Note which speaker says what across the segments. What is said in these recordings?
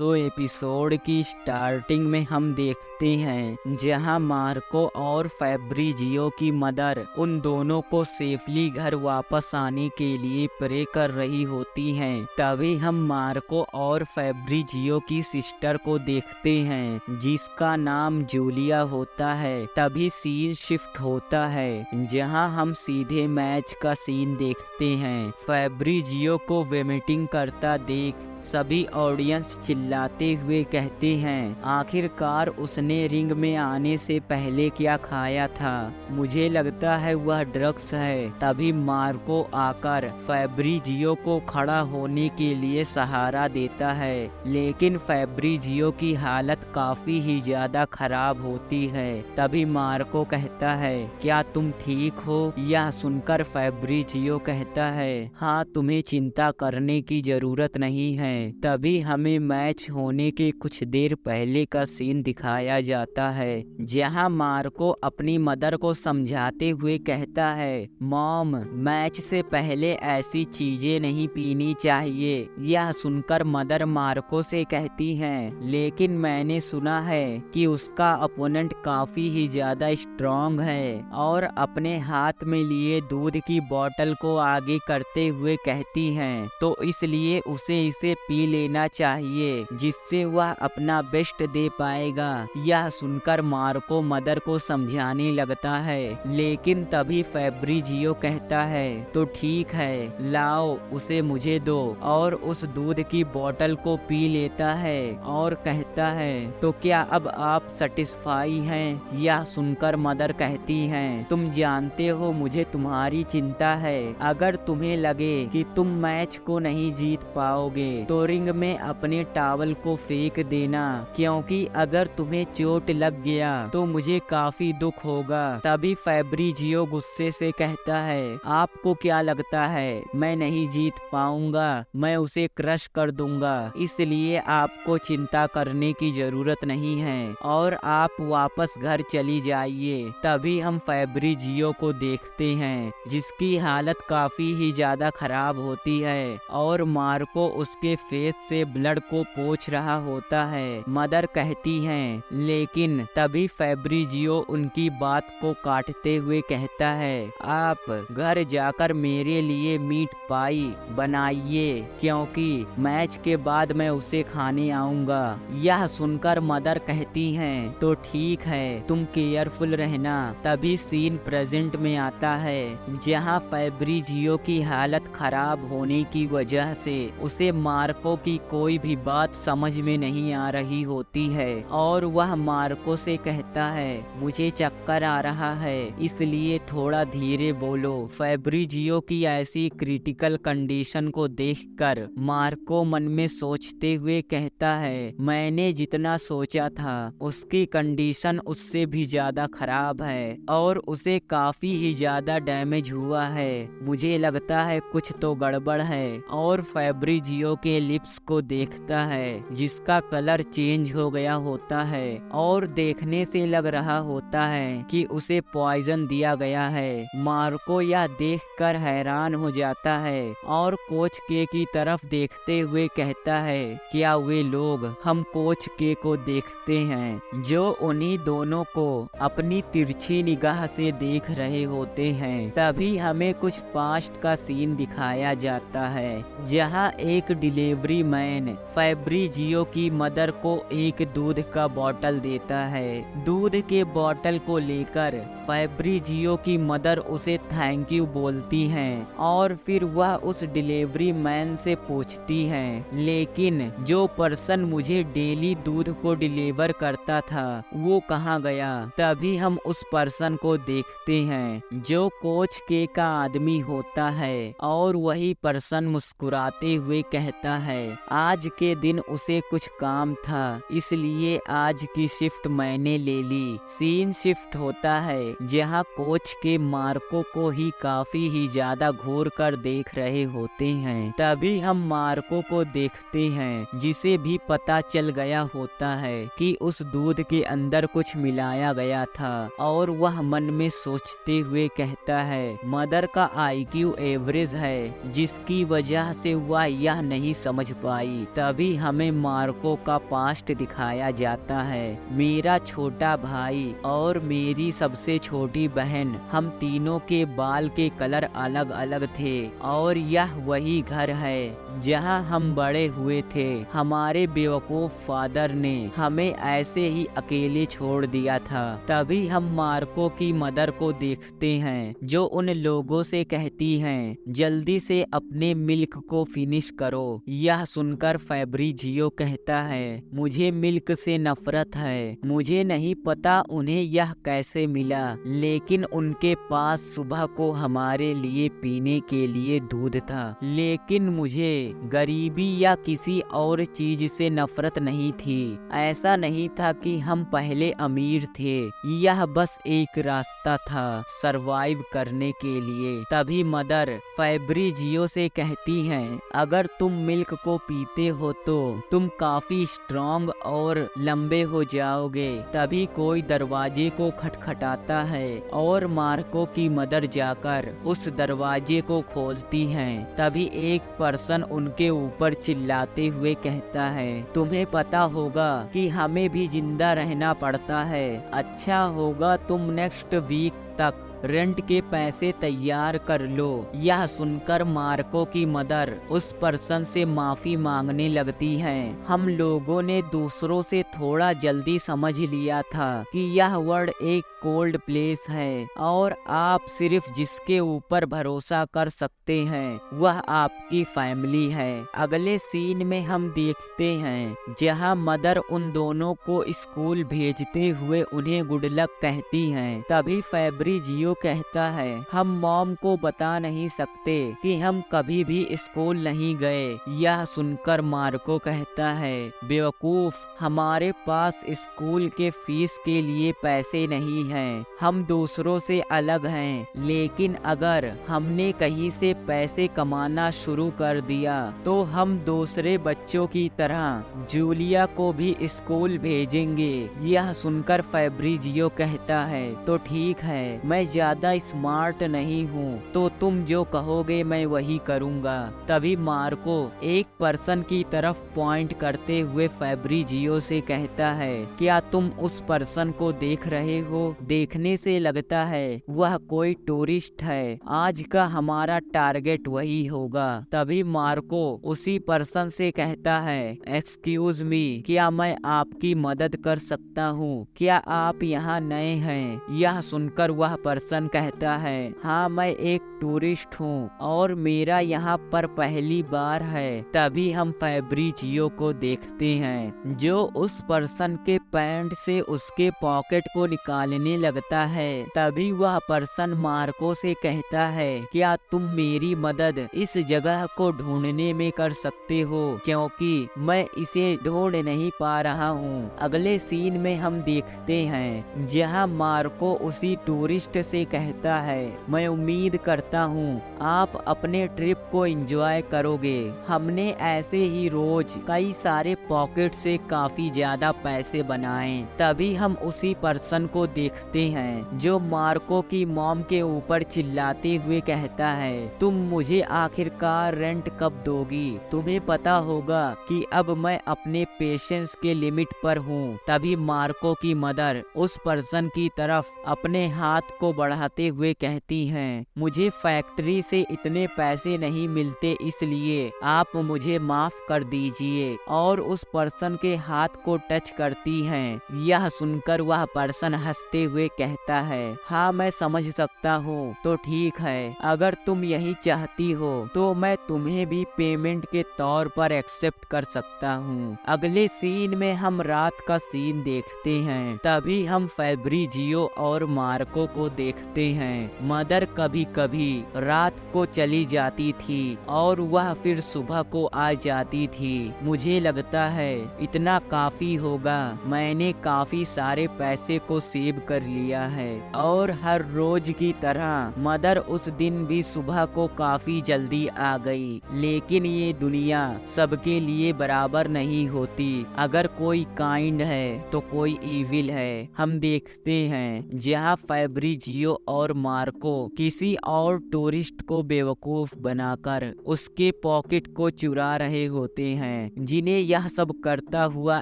Speaker 1: सो episode की starting में हम देखते हैं जहां मार्को और फैब्रिजियो की मदर उन दोनों को सेफली घर वापस आने के लिए प्रे कर रही होती हैं। तभी हम मार्को और फैब्रिजियो की सिस्टर को देखते हैं जिसका नाम जूलिया होता है। तभी सीन शिफ्ट होता है जहां हम सीधे मैच का सीन देखते हैं। फैब्रिजियो को वोमिटिंग करता देख सभी ऑडियंस चिल्लाते हुए कहते हैं, आखिरकार उसने रिंग में आने से पहले क्या खाया था? मुझे लगता है वह ड्रग्स है। तभी मार्को आकर फैब्रिजियो को खड़ा होने के लिए सहारा देता है, लेकिन फैब्रिजियो की हालत काफी ही ज्यादा खराब होती है। तभी मार्को कहता है, क्या तुम ठीक हो? यह सुनकर फैब्रिजियो कहता है, हाँ, तुम्हें चिंता करने की जरूरत नहीं है। तभी हमें मैच होने के कुछ देर पहले का सीन दिखाया जाता है जहां मार्को अपनी मदर को समझाते हुए कहता है, मॉम, मैच से पहले ऐसी चीजें नहीं पीनी चाहिए। यह सुनकर मदर मार्को से कहती हैं, लेकिन मैंने सुना है कि उसका अपोनेंट काफी ही ज्यादा स्ट्रॉन्ग है, और अपने हाथ में लिए दूध की बोतल को आगे करते हुए कहती हैं, तो इसलिए उसे इसे पी लेना चाहिए जिससे वह अपना बेस्ट दे पाएगा। यह सुनकर मार्को मदर को समझाने लगता है, लेकिन तभी फैब्रिजियो कहता है, तो ठीक है, लाओ उसे मुझे दो, और उस दूध की बोतल को पी लेता है और कहता है, तो क्या अब आप सेटिस्फाई हैं? यह सुनकर मदर कहती हैं, तुम जानते हो मुझे तुम्हारी चिंता है। अगर तुम्हें लगे कि तुम मैच को नहीं जीत पाओगे तो रिंग में अपने टॉवल को फेंक देना, क्योंकि अगर तुम्हें चोट लग गया तो मुझे काफी दुख होगा। तभी फैब्रिजियो गुस्से से कहता है, आपको क्या लगता है मैं नहीं जीत पाऊंगा? मैं उसे क्रश कर दूंगा, इसलिए आपको चिंता करने की जरूरत नहीं है और आप वापस घर चली जाइए। तभी हम फैब्रिजियो को देखते हैं जिसकी हालत काफी ही ज्यादा खराब होती है और मार्को उसके फेस से ब्लड को पोंछ रहा होता है। मदर कहती हैं, लेकिन तभी फैब्रिजियो उनकी बात को काटते हुए कहता है, आप घर जाकर मेरे लिए मीट पाई बनाइए, क्योंकि मैच के बाद मैं उसे खाने आऊंगा। यह सुनकर मदर कहती हैं, तो ठीक है, तुम केयरफुल रहना। तभी सीन प्रेजेंट में आता है जहां फैब्रिजियो की हालत खराब होने की वजह से उसे मार्को की कोई भी बात समझ में नहीं आ रही होती है और वह मार्को से कहता है, मुझे चक्कर आ रहा है, इसलिए थोड़ा धीरे बोलो। फैब्रिजियो की ऐसी क्रिटिकल कंडीशन को देखकर मार्को मन में सोचते हुए कहता है, मैंने जितना सोचा था उसकी कंडीशन उससे भी ज्यादा खराब है और उसे काफी ही ज्यादा डैमेज हुआ है। मुझे लगता है कुछ तो गड़बड़ है। और फैब्रिजियो के लिप्स को देखता है जिसका कलर चेंज हो गया होता है और देखने से लग रहा होता है कि उसे पॉइजन दिया गया है। मार्को यह देखकर हैरान हो जाता है और कोच के की तरफ देखते हुए कहता है, क्या वे लोग हम कोच के को देखते हैं जो उन्हीं दोनों को अपनी तिरछी निगाह से देख रहे होते हैं। तभी हमें कुछ पास्ट का सीन दिखाया जाता है जहां एक डिलीवरी मैन फैब्रिजियो की मदर को एक दूध का बोतल देता है। दूध के बोतल को लेकर फैब्रिजियो की मदर उसे थैंक यू बोलती हैं और फिर वह उस डिलीवरी मैन से पूछती हैं, लेकिन जो पर्सन मुझे डेली दूध को डिलीवर करता था वो कहाँ गया? तभी हम उस पर्सन को देखते हैं जो कोच के का आदमी होता है और वही पर्सन मुस्कुराते हुए कहता है, आज के दिन उसे कुछ काम था इसलिए आज की शिफ्ट मैंने ले ली। सीन शिफ्ट होता है जहां कोच के मार्को को ही काफी ही ज्यादा घूर कर देख रहे होते हैं। तभी हम मार्को को देखते हैं जिसे भी पता चल गया होता है कि उस दूध के अंदर कुछ मिलाया गया था और वह मन में सोचते हुए कहता है, मदर का IQ एवरेज है जिसकी वजह से वह यह नहीं समझ पाई। तभी हम हमें मार्को का पास्ट दिखाया जाता है। मेरा छोटा भाई और मेरी सबसे छोटी बहन, हम तीनों के बाल के कलर अलग अलग थे और यह वही घर है जहां हम बड़े हुए थे। हमारे बेवकूफ फादर ने हमें ऐसे ही अकेले छोड़ दिया था। तभी हम मार्को की मदर को देखते हैं जो उन लोगों से कहती हैं, जल्दी से अपने मिल्क को फिनिश करो। यह सुनकर फैब्रिजियो कहता है, मुझे मिल्क से नफरत है। मुझे नहीं पता उन्हें यह कैसे मिला, लेकिन उनके पास सुबह को हमारे लिए पीने के लिए दूध था। लेकिन मुझे गरीबी या किसी और चीज से नफरत नहीं थी। ऐसा नहीं था कि हम पहले अमीर थे, यह बस एक रास्ता था सरवाइव करने के लिए। तभी मदर फैब्रिजियो से कहती हैं, अगर तुम मिल्क को पीते हो तो तुम काफी स्ट्रॉन्ग और लंबे हो जाओगे। तभी कोई दरवाजे को खटखटाता है और मार्को की मदर जाकर उस दरवाजे को खोलती हैं। तभी एक पर्सन उनके ऊपर चिल्लाते हुए कहता है, तुम्हें पता होगा कि हमें भी जिंदा रहना पड़ता है। अच्छा होगा तुम नेक्स्ट वीक तक रेंट के पैसे तैयार कर लो। यह सुनकर मार्को की मदर उस पर्सन से माफी मांगने लगती हैं। हम लोगों ने दूसरों से थोड़ा जल्दी समझ लिया था कि यह वर्ल्ड एक कोल्ड प्लेस है और आप सिर्फ जिसके ऊपर भरोसा कर सकते हैं वह आपकी फैमिली है। अगले सीन में हम देखते हैं जहां मदर उन दोनों को स्कूल भेजते हुए उन्हें गुड लक कहती हैं। तभी फैब्रिजियो कहता है, हम मॉम को बता नहीं सकते कि हम कभी भी स्कूल नहीं गए। यह सुनकर मार्को कहता है, बेवकूफ, हमारे पास स्कूल के फीस के लिए पैसे नहीं हैं। हम दूसरों से अलग हैं, लेकिन अगर हमने कहीं से पैसे कमाना शुरू कर दिया तो हम दूसरे बच्चों की तरह जूलिया को भी स्कूल भेजेंगे। यह सुनकर फैब्रिजियो कहता है, तो ठीक है, मैं ज्यादा स्मार्ट नहीं हूँ, तो तुम जो कहोगे मैं वही करूँगा। तभी मार्को एक पर्सन की तरफ पॉइंट करते हुए फैब्रिजियो से कहता है, क्या तुम उस पर्सन को देख रहे हो? देखने से लगता है वह कोई टूरिस्ट है। आज का हमारा टारगेट वही होगा। तभी मार्को उसी पर्सन से कहता है, एक्सक्यूज मी, क्या मैं आपकी मदद कर सकता हूँ? क्या आप यहाँ नए हैं? यह सुनकर वह पर्सन कहता है, हाँ, मैं एक टूरिस्ट हूँ और मेरा यहाँ पर पहली बार है। तभी हम फैब्रिजियो को देखते हैं जो उस पर्सन के पैंट से उसके पॉकेट को निकालने लगता है। तभी वह पर्सन मार्को से कहता है, क्या तुम मेरी मदद इस जगह को ढूंढने में कर सकते हो, क्योंकि मैं इसे ढूंढ नहीं पा रहा हूँ। अगले सीन में हम देखते हैं जहाँ मार्को उसी टूरिस्ट से कहता है, मैं उम्मीद करता हूँ आप अपने ट्रिप को एंजॉय करोगे। हमने ऐसे ही रोज कई सारे पॉकेट से काफी ज्यादा पैसे बनाए। तभी हम उसी पर्सन को देखते हैं जो मार्को की मॉम के ऊपर चिल्लाते हुए कहता है, तुम मुझे आखिरकार रेंट कब दोगी? तुम्हें पता होगा कि अब मैं अपने पेशेंस के लिमिट पर हूँ। तभी मार्को की मदर उस पर्सन की तरफ अपने हाथ को बढ़ाते हुए कहती हैं, मुझे फैक्ट्री से इतने पैसे नहीं मिलते, इसलिए आप मुझे माफ कर दीजिए। और उस पर्सन के हाथ को टच करती हैं। यह सुनकर वह पर्सन हंसते हुए कहता है, हाँ, मैं समझ सकता हूँ, तो ठीक है, अगर तुम यही चाहती हो तो मैं तुम्हें भी पेमेंट के तौर पर एक्सेप्ट कर सकता हूँ। अगले सीन में हम रात का सीन देखते हैं। तभी हम फैब्रिजियो और मार्को को देखते हैं। मदर कभी कभी रात को चली जाती थी और वह फिर सुबह को आ जाती थी। मुझे लगता है इतना काफी होगा, मैंने काफी सारे पैसे को सेव कर लिया है। और हर रोज की तरह मदर उस दिन भी सुबह को काफी जल्दी आ गई। लेकिन ये दुनिया सबके लिए बराबर नहीं होती। अगर कोई काइंड है तो कोई ईविल है। हम देखते हैं जहाँ फैब्रिक फैब्रिजियो और मार्को किसी और टूरिस्ट को बेवकूफ बनाकर उसके पॉकेट को चुरा रहे होते हैं, जिन्हें यह सब करता हुआ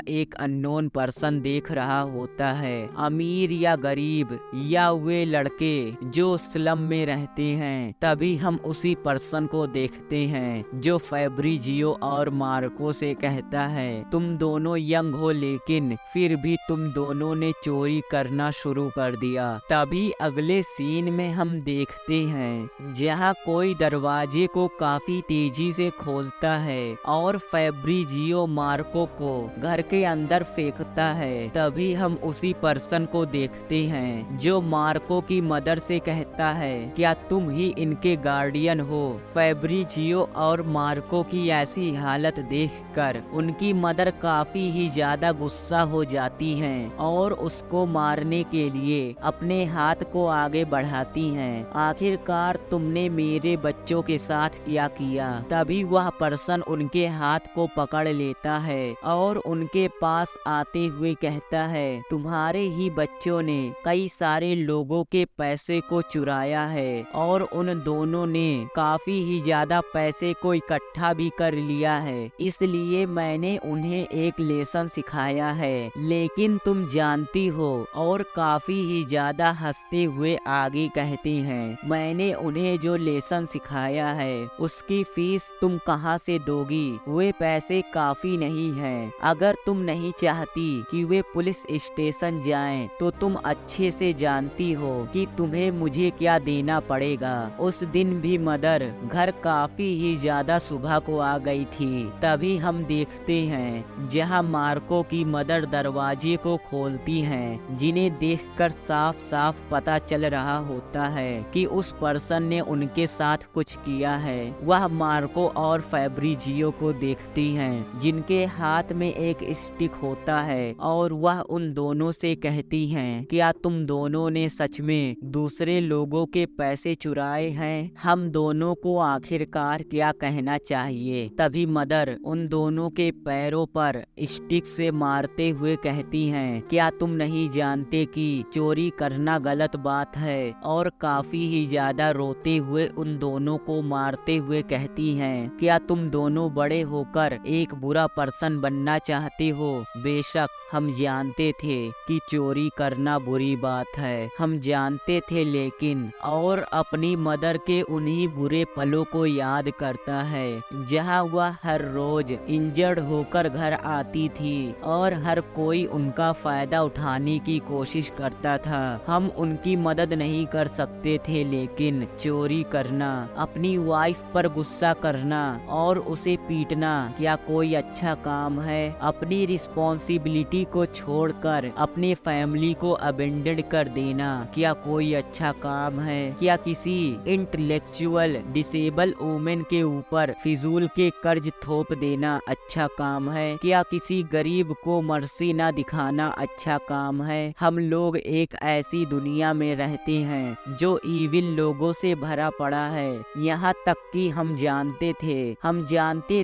Speaker 1: एक अननोन पर्सन देख रहा होता है। अमीर या गरीब या वे लड़के जो स्लम में रहते हैं, तभी हम उसी पर्सन को देखते हैं जो फैब्रिजियो और मार्को से कहता है, तुम दोनों यंग हो लेकिन फिर भी तुम दोनों ने चोरी करना शुरू कर दिया। तभी अगले सीन में हम देखते हैं जहां कोई दरवाजे को काफी तेजी से खोलता है और फैब्रिजियो मार्को को घर के अंदर फेंकता है। तभी हम उसी पर्सन को देखते हैं जो मार्को की मदर से कहता है, क्या तुम ही इनके गार्डियन हो? फैब्रिजियो और मार्को की ऐसी हालत देखकर उनकी मदर काफी ही ज्यादा गुस्सा हो जाती हैं और उसको मारने के लिए अपने हाथ को आगे बढ़ाती हैं। आखिरकार तुमने मेरे बच्चों के साथ क्या किया? तभी वह पर्सन उनके हाथ को पकड़ लेता है और उनके पास आते हुए कहता है, तुम्हारे ही बच्चों ने कई सारे लोगों के पैसे को चुराया है और उन दोनों ने काफी ही ज्यादा पैसे को इकट्ठा भी कर लिया है, इसलिए मैंने उन्हें एक लेसन सिखाया है। लेकिन तुम जानती हो, और काफी ही ज्यादा हंसते हुए आगे कहते हैं, मैंने उन्हें जो लेसन सिखाया है उसकी फीस तुम कहाँ से दोगी? वे पैसे काफी नहीं हैं। अगर तुम नहीं चाहती कि वे पुलिस स्टेशन जाएं, तो तुम अच्छे से जानती हो कि तुम्हें मुझे क्या देना पड़ेगा। उस दिन भी मदर घर काफी ही ज्यादा सुबह को आ गई थी। तभी हम देखते हैं जहां मार्को की मदर दरवाजे को खोलती हैं, जिन्हें देखकर साफ साफ पता चल रहा होता है कि उस पर्सन ने उनके साथ कुछ किया है। वह मार्को और फैब्रिजियो को देखती हैं, जिनके हाथ में एक स्टिक होता है, और वह उन दोनों से कहती हैं, क्या तुम दोनों ने सच में दूसरे लोगों के पैसे चुराए हैं? हम दोनों को आखिरकार क्या कहना चाहिए? तभी मदर उन दोनों के पैरों पर स्टिक से मारते हुए कहती हैं, क्या तुम नहीं जानते कि चोरी करना गलत बात है? और काफी ही ज्यादा रोते हुए उन दोनों को मारते हुए कहती हैं, क्या तुम दोनों बड़े होकर एक बुरा पर्सन बनना चाहते हो? बेशक हम जानते थे कि चोरी करना बुरी बात है, हम जानते थे, लेकिन और अपनी मदर के उन्हीं बुरे पलों को याद करता है जहां वह हर रोज इंजर्ड होकर घर आती थी और हर कोई उनका फायदा उठाने की कोशिश करता था। हम उनकी मदद नहीं कर सकते थे, लेकिन चोरी करना, अपनी वाइफ पर गुस्सा करना और उसे पीटना क्या कोई अच्छा काम है? अपनी रिस्पॉन्सिबिलिटी को छोड़कर अपने फैमिली को अबेंडन कर देना क्या कोई अच्छा काम है? क्या किसी इंटेलेक्चुअल डिसेबल वुमेन के ऊपर फिजूल के कर्ज थोप देना अच्छा काम है? क्या किसी गरीब को मर्सी ना दिखाना अच्छा काम है? हम लोग एक ऐसी दुनिया में रहते हैं जो ईविल लोगों से भरा पड़ा है। यहाँ तक कि हम जानते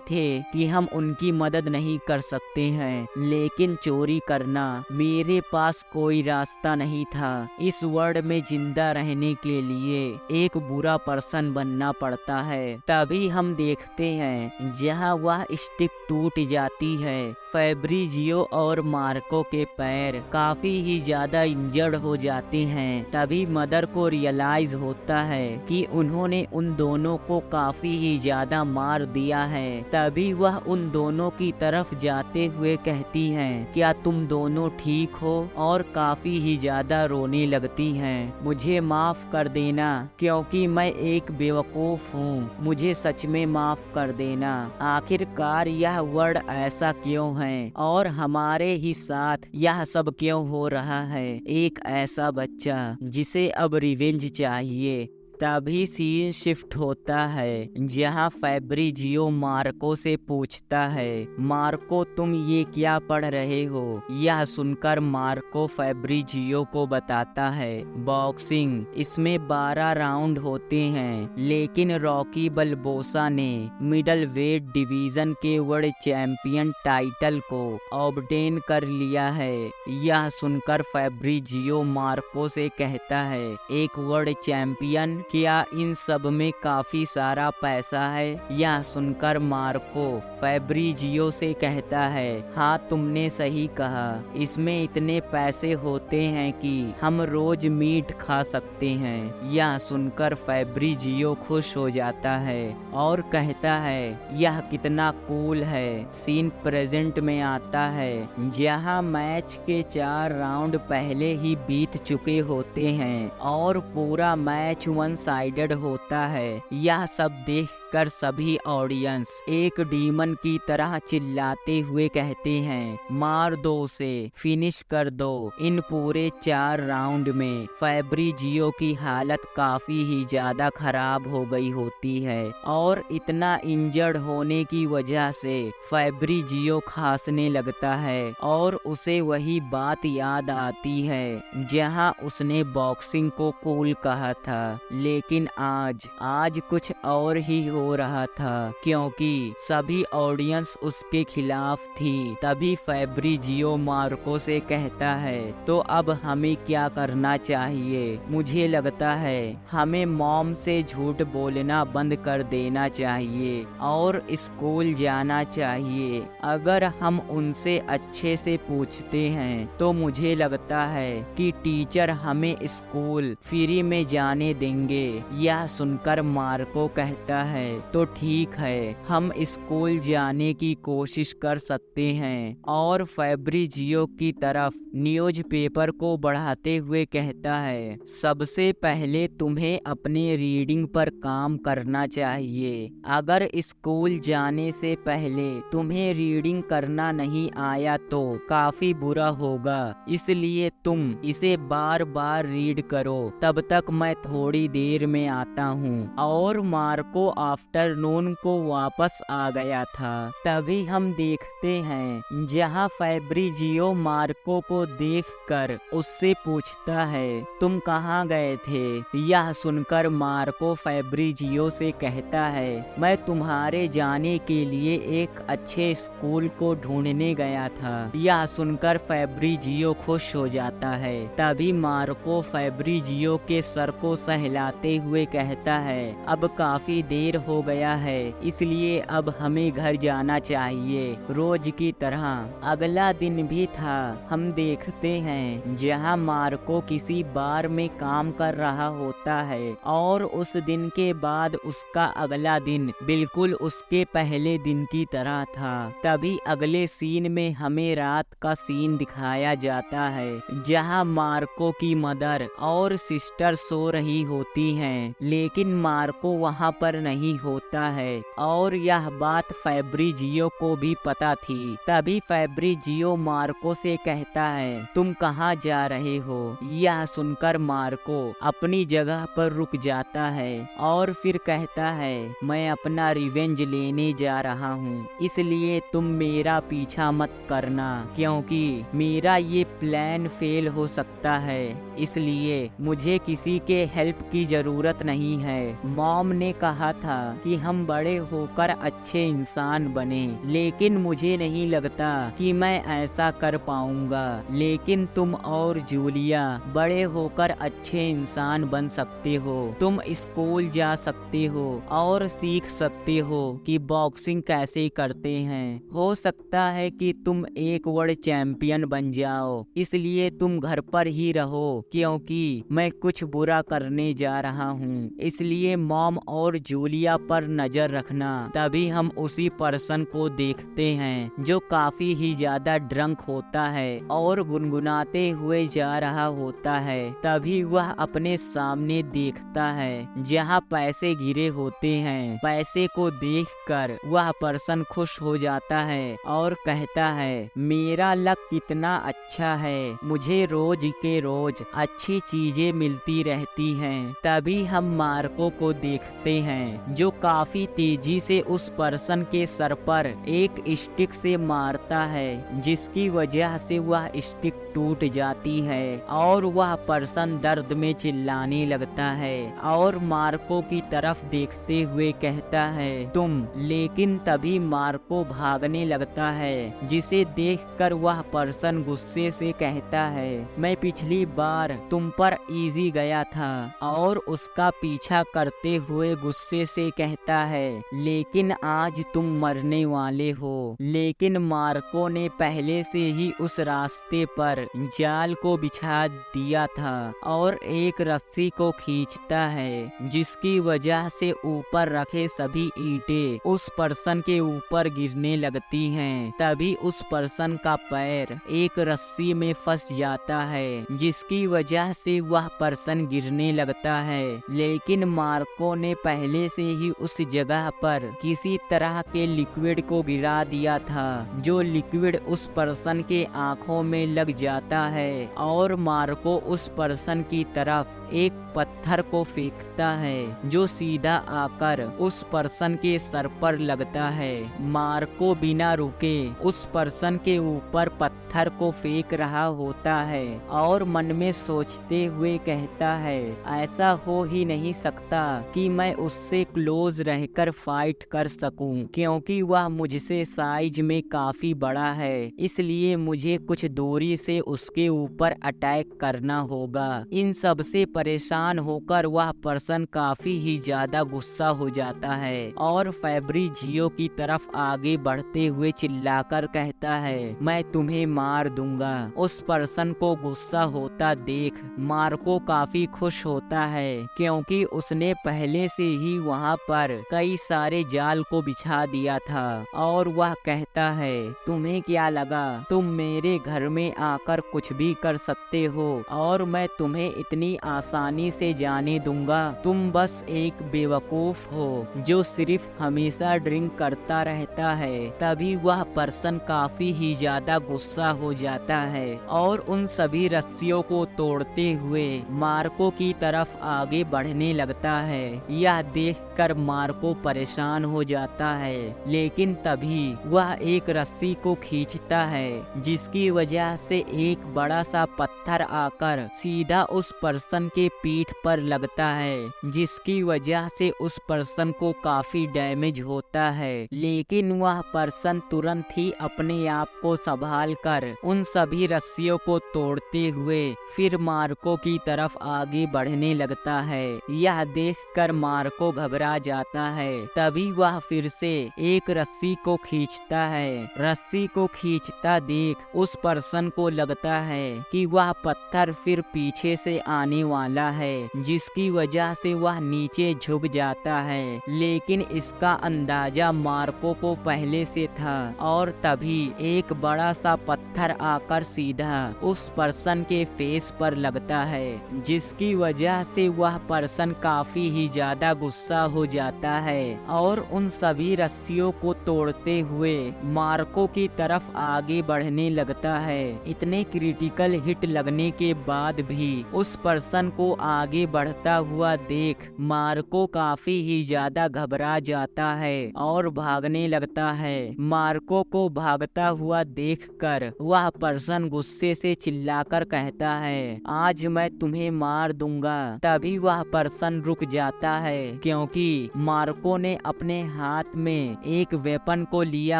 Speaker 1: थे कि हम उनकी मदद नहीं कर सकते हैं, लेकिन चोरी करना मेरे पास कोई रास्ता नहीं था। इस वर्ल्ड में जिंदा रहने के लिए एक बुरा पर्सन बनना पड़ता है। तभी हम देखते हैं जहाँ वह स्टिक टूट जाती है। फैब्रिजियो और मार्को के पैर काफी ही ज्यादा इंजर्ड हो जाते हैं। तभी मदर को रियलाइज होता है कि उन्होंने उन दोनों को काफी ही ज्यादा मार दिया है। तभी वह उन दोनों की तरफ जाते हुए कहती हैं, क्या तुम दोनों ठीक हो? और काफी ही ज्यादा रोने लगती हैं। मुझे माफ कर देना क्योंकि मैं एक बेवकूफ हूँ, मुझे सच में माफ कर देना। आखिरकार यह वर्ल्ड ऐसा क्यों है और हमारे ही साथ यह सब क्यों हो रहा है? एक ऐसा बच्चा जिसे अब रिवेंज चाहिए। तभी सीन शिफ्ट होता है जहां फैब्रिजियो मार्को से पूछता है, मार्को तुम ये क्या पढ़ रहे हो? यह सुनकर मार्को फैब्रिजियो को बताता है, बॉक्सिंग, इसमें 12 राउंड होते हैं, लेकिन रॉकी बल्बोसा ने मिडल वेट डिवीजन के वर्ल्ड चैंपियन टाइटल को ऑब्टेन कर लिया है। यह सुनकर फैब्रिजियो मार्को से कहता है, एक वर्ल्ड चैंपियन, क्या इन सब में काफी सारा पैसा है? यह सुनकर मार्को फैब्रिजियो से कहता है, हाँ तुमने सही कहा, इसमें इतने पैसे होते हैं कि हम रोज मीट खा सकते हैं। यह सुनकर फैब्रिजियो खुश हो जाता है और कहता है, यह कितना कूल है। सीन प्रेजेंट में आता है जहां मैच के 4 राउंड पहले ही बीत चुके होते हैं और पूरा मैच वन साइडेड होता है। यह सब देखकर सभी ऑडियंस एक डीमन की तरह चिल्लाते हुए कहते हैं, मार दो उसे, फिनिश कर दो। इन पूरे 4 राउंड में फैब्रिजियो की हालत काफी ही ज्यादा खराब हो गई होती है और इतना इंजर्ड होने की वजह से फैब्रिजियो खांसने लगता है और उसे वही बात याद आती है जहां उसने बॉक्सिंग को कूल कहा था। लेकिन आज कुछ और ही हो रहा था, क्योंकि सभी ऑडियंस उसके खिलाफ थी। तभी फैब्रिजियो मार्को से कहता है, तो अब हमें क्या करना चाहिए? मुझे लगता है हमें मॉम से झूठ बोलना बंद कर देना चाहिए और स्कूल जाना चाहिए। अगर हम उनसे अच्छे से पूछते हैं तो मुझे लगता है कि टीचर हमें स्कूल फ्री में जाने देंगे। यह सुनकर मार्को कहता है, तो ठीक है, हम स्कूल जाने की कोशिश कर सकते हैं। और फैब्रिजियो की तरफ न्यूज़पेपर को बढ़ाते हुए कहता है, सबसे पहले तुम्हें अपने रीडिंग पर काम करना चाहिए। अगर स्कूल जाने से पहले तुम्हें रीडिंग करना नहीं आया तो काफी बुरा होगा, इसलिए तुम इसे बार बार रीड करो। तब तक मैं थोड़ी देर में आता हूँ। और मार्को आफ्टरनून को वापस आ गया था। तभी हम देखते हैं जहाँ फैब्रिजियो मार्को को देखकर उससे पूछता है, तुम कहाँ गए थे? यह सुनकर मार्को फैब्रिजियो से कहता है, मैं तुम्हारे जाने के लिए एक अच्छे स्कूल को ढूंढने गया था। यह सुनकर फैब्रिजियो खुश हो जाता है। तभी मार्को फैब्रिजियो के सर को सहलाते हुए कहता है, अब काफी देर हो गया है, इसलिए अब हमें घर जाना चाहिए रोज की तरह। अगला दिन भी था। हम देखते हैं जहां मार्को किसी बार में काम कर रहा होता है और उस दिन के बाद उसका अगला दिन बिल्कुल उसके पहले दिन की तरह था। तभी अगले सीन में हमें रात का सीन दिखाया जाता है जहां मार्को की मदर और सिस्टर सो रही होती हैं, लेकिन मार्को वहां पर नहीं होता है और यह बात फैब्रिजियो को भी पता थी। तभी फैब्रिजियो मार्को से कहता है, तुम कहाँ जा रहे हो? यह सुनकर मार्को अपनी जगह पर रुक जाता है और फिर कहता है, मैं अपना रिवेंज लेने जा रहा हूँ, इसलिए तुम मेरा पीछा मत करना, क्योंकि मेरा ये प्लान फेल हो सकता है, इसलिए मुझे किसी के हेल्प की जरूरत नहीं है। मॉम ने कहा था कि हम बड़े होकर अच्छे इंसान बने, लेकिन मुझे नहीं लगता कि मैं ऐसा कर पाऊंगा। लेकिन तुम और जूलिया बड़े होकर अच्छे इंसान बन सकते हो। तुम स्कूल जा सकते हो और सीख सकते हो कि बॉक्सिंग कैसे करते हैं। हो सकता है कि तुम एक वर्ल्ड चैंपियन बन जाओ, इसलिए तुम घर पर ही रहो, क्योंकि मैं कुछ बुरा करने जा रहा हूँ, इसलिए मॉम और जूलिया पर नजर रखना। तभी हम उसी पर्सन को देखते हैं जो काफी ही ज्यादा ड्रंक होता है और गुनगुनाते हुए जा रहा होता है। तभी वह अपने सामने देखता है जहाँ पैसे गिरे होते हैं। पैसे को देखकर वह पर्सन खुश हो जाता है और कहता है, मेरा लक कितना अच्छा है, मुझे रोज के रोज अच्छी चीजें मिलती रहती हैं। तभी हम मार्को को देखते हैं जो काफी तेजी से उस पर्सन के सर पर एक स्टिक से मारता है, जिसकी वजह से वह स्टिक टूट जाती है और वह पर्सन दर्द में चिल्लाने लगता है और मार्को की तरफ देखते हुए कहता है तुम। लेकिन तभी मार्को भागने लगता है, जिसे देखकर वह पर्सन गुस्से से कहता है मैं पिछली बार तुम पर इजी गया था, और उसका पीछा करते हुए गुस्से से कहता है लेकिन आज तुम मरने वाले हो। लेकिन मार्को ने पहले से ही उस रास्ते पर जाल को बिछा दिया था और एक रस्सी को खींचता है, जिसकी वजह से ऊपर रखे सभी ईंटें उस पर्सन के ऊपर गिरने लगती हैं। तभी उस पर्सन का पैर एक रस्सी में फंस जाता है, जिसकी वजह से वह पर्सन गिरने लगता है। लेकिन मार्को ने पहले से ही उस जगह पर किसी तरह के लिक्विड को गिरा दिया था, जो लिक्विड उस पर्सन के आंखों में लग जाता है और मार्को उस पर्सन की तरफ एक पत्थर को फेंकता है, जो सीधा आकर उस पर्सन के सर पर लगता है। मार्को बिना रुके उस पर्सन के ऊपर पत्थर को फेंक रहा होता है और मन में सोचते हुए कहता है ऐसा हो ही नहीं सकता कि मैं उससे क्लोज रहकर फाइट कर सकूं, क्योंकि वह मुझसे साइज में काफी बड़ा है, इसलिए मुझे कुछ दूरी से उसके ऊपर अटैक करना होगा। इन सब से परेशान होकर वह पर्सन काफी ही ज्यादा गुस्सा हो जाता है और फैब्रिजियो की तरफ आगे बढ़ते हुए चिल्लाकर कहता है मैं तुम्हें मार दूंगा। उस पर्सन को गुस्सा होता देख मार्को काफी खुश होता है, क्योंकि उसने पहले से ही वहां पर कई सारे जाल को बिछा दिया था और वह कहता है तुम्हें क्या लगा तुम मेरे घर में आकर कुछ भी कर सकते हो और मैं तुम्हें इतनी आसानी से जाने दूंगा। तुम बस एक बेवकूफ हो जो सिर्फ हमेशा ड्रिंक करता रहता है। तभी वह पर्सन काफी ही ज्यादा गुस्सा हो जाता है और उन सभी रस्सियों को तोड़ते हुए मार्को की तरफ आगे बढ़ने लगता है। यह देखकर मार्को परेशान हो जाता है, लेकिन तभी वह एक रस्सी को खींचता है, जिसकी वजह से एक बड़ा सा पत्थर आकर सीधा उस पर्सन के पीठ पर लगता है, जिसकी वजह से उस पर्सन को काफी डैमेज होता है। लेकिन वह पर्सन तुरंत ही अपने आप को संभाल कर उन सभी रस्सियों को तोड़ते हुए फिर मार्को की तरफ आगे बढ़ने लगता है। यह देखकर मार्को घबरा जाता है। तभी वह फिर से एक रस्सी को खींचता है। रस्सी को खींचता देख उस पर्सन को लगता है कि वह पत्थर फिर पीछे से आने वाला है, जिसकी वजह से वह नीचे झुक जाता है। लेकिन इसका अंदाजा मार्को को पहले से था और तभी एक बड़ा सा पत्थर आकर सीधा उस पर्सन के फेस पर लगता है, जिसकी वजह से वह पर्सन काफी ही ज्यादा गुस्सा हो जाता है और उन सभी रस्सियों को तोड़ते हुए मार्को की तरफ आगे बढ़ने लगता है। इतने क्रिटिकल हिट लगने के बाद भी उस पर्सन को आगे बढ़ता हुआ देख मार्को काफी ही ज्यादा घबरा जाता है और भागने लगता है। मार्को को भागता हुआ देखकर वह पर्सन गुस्से से चिल्लाकर कहता है आज मैं तुम्हें मार दूंगा। तभी वह पर्सन रुक जाता है, क्योंकि मार्को ने अपने हाथ में एक वेपन को लिया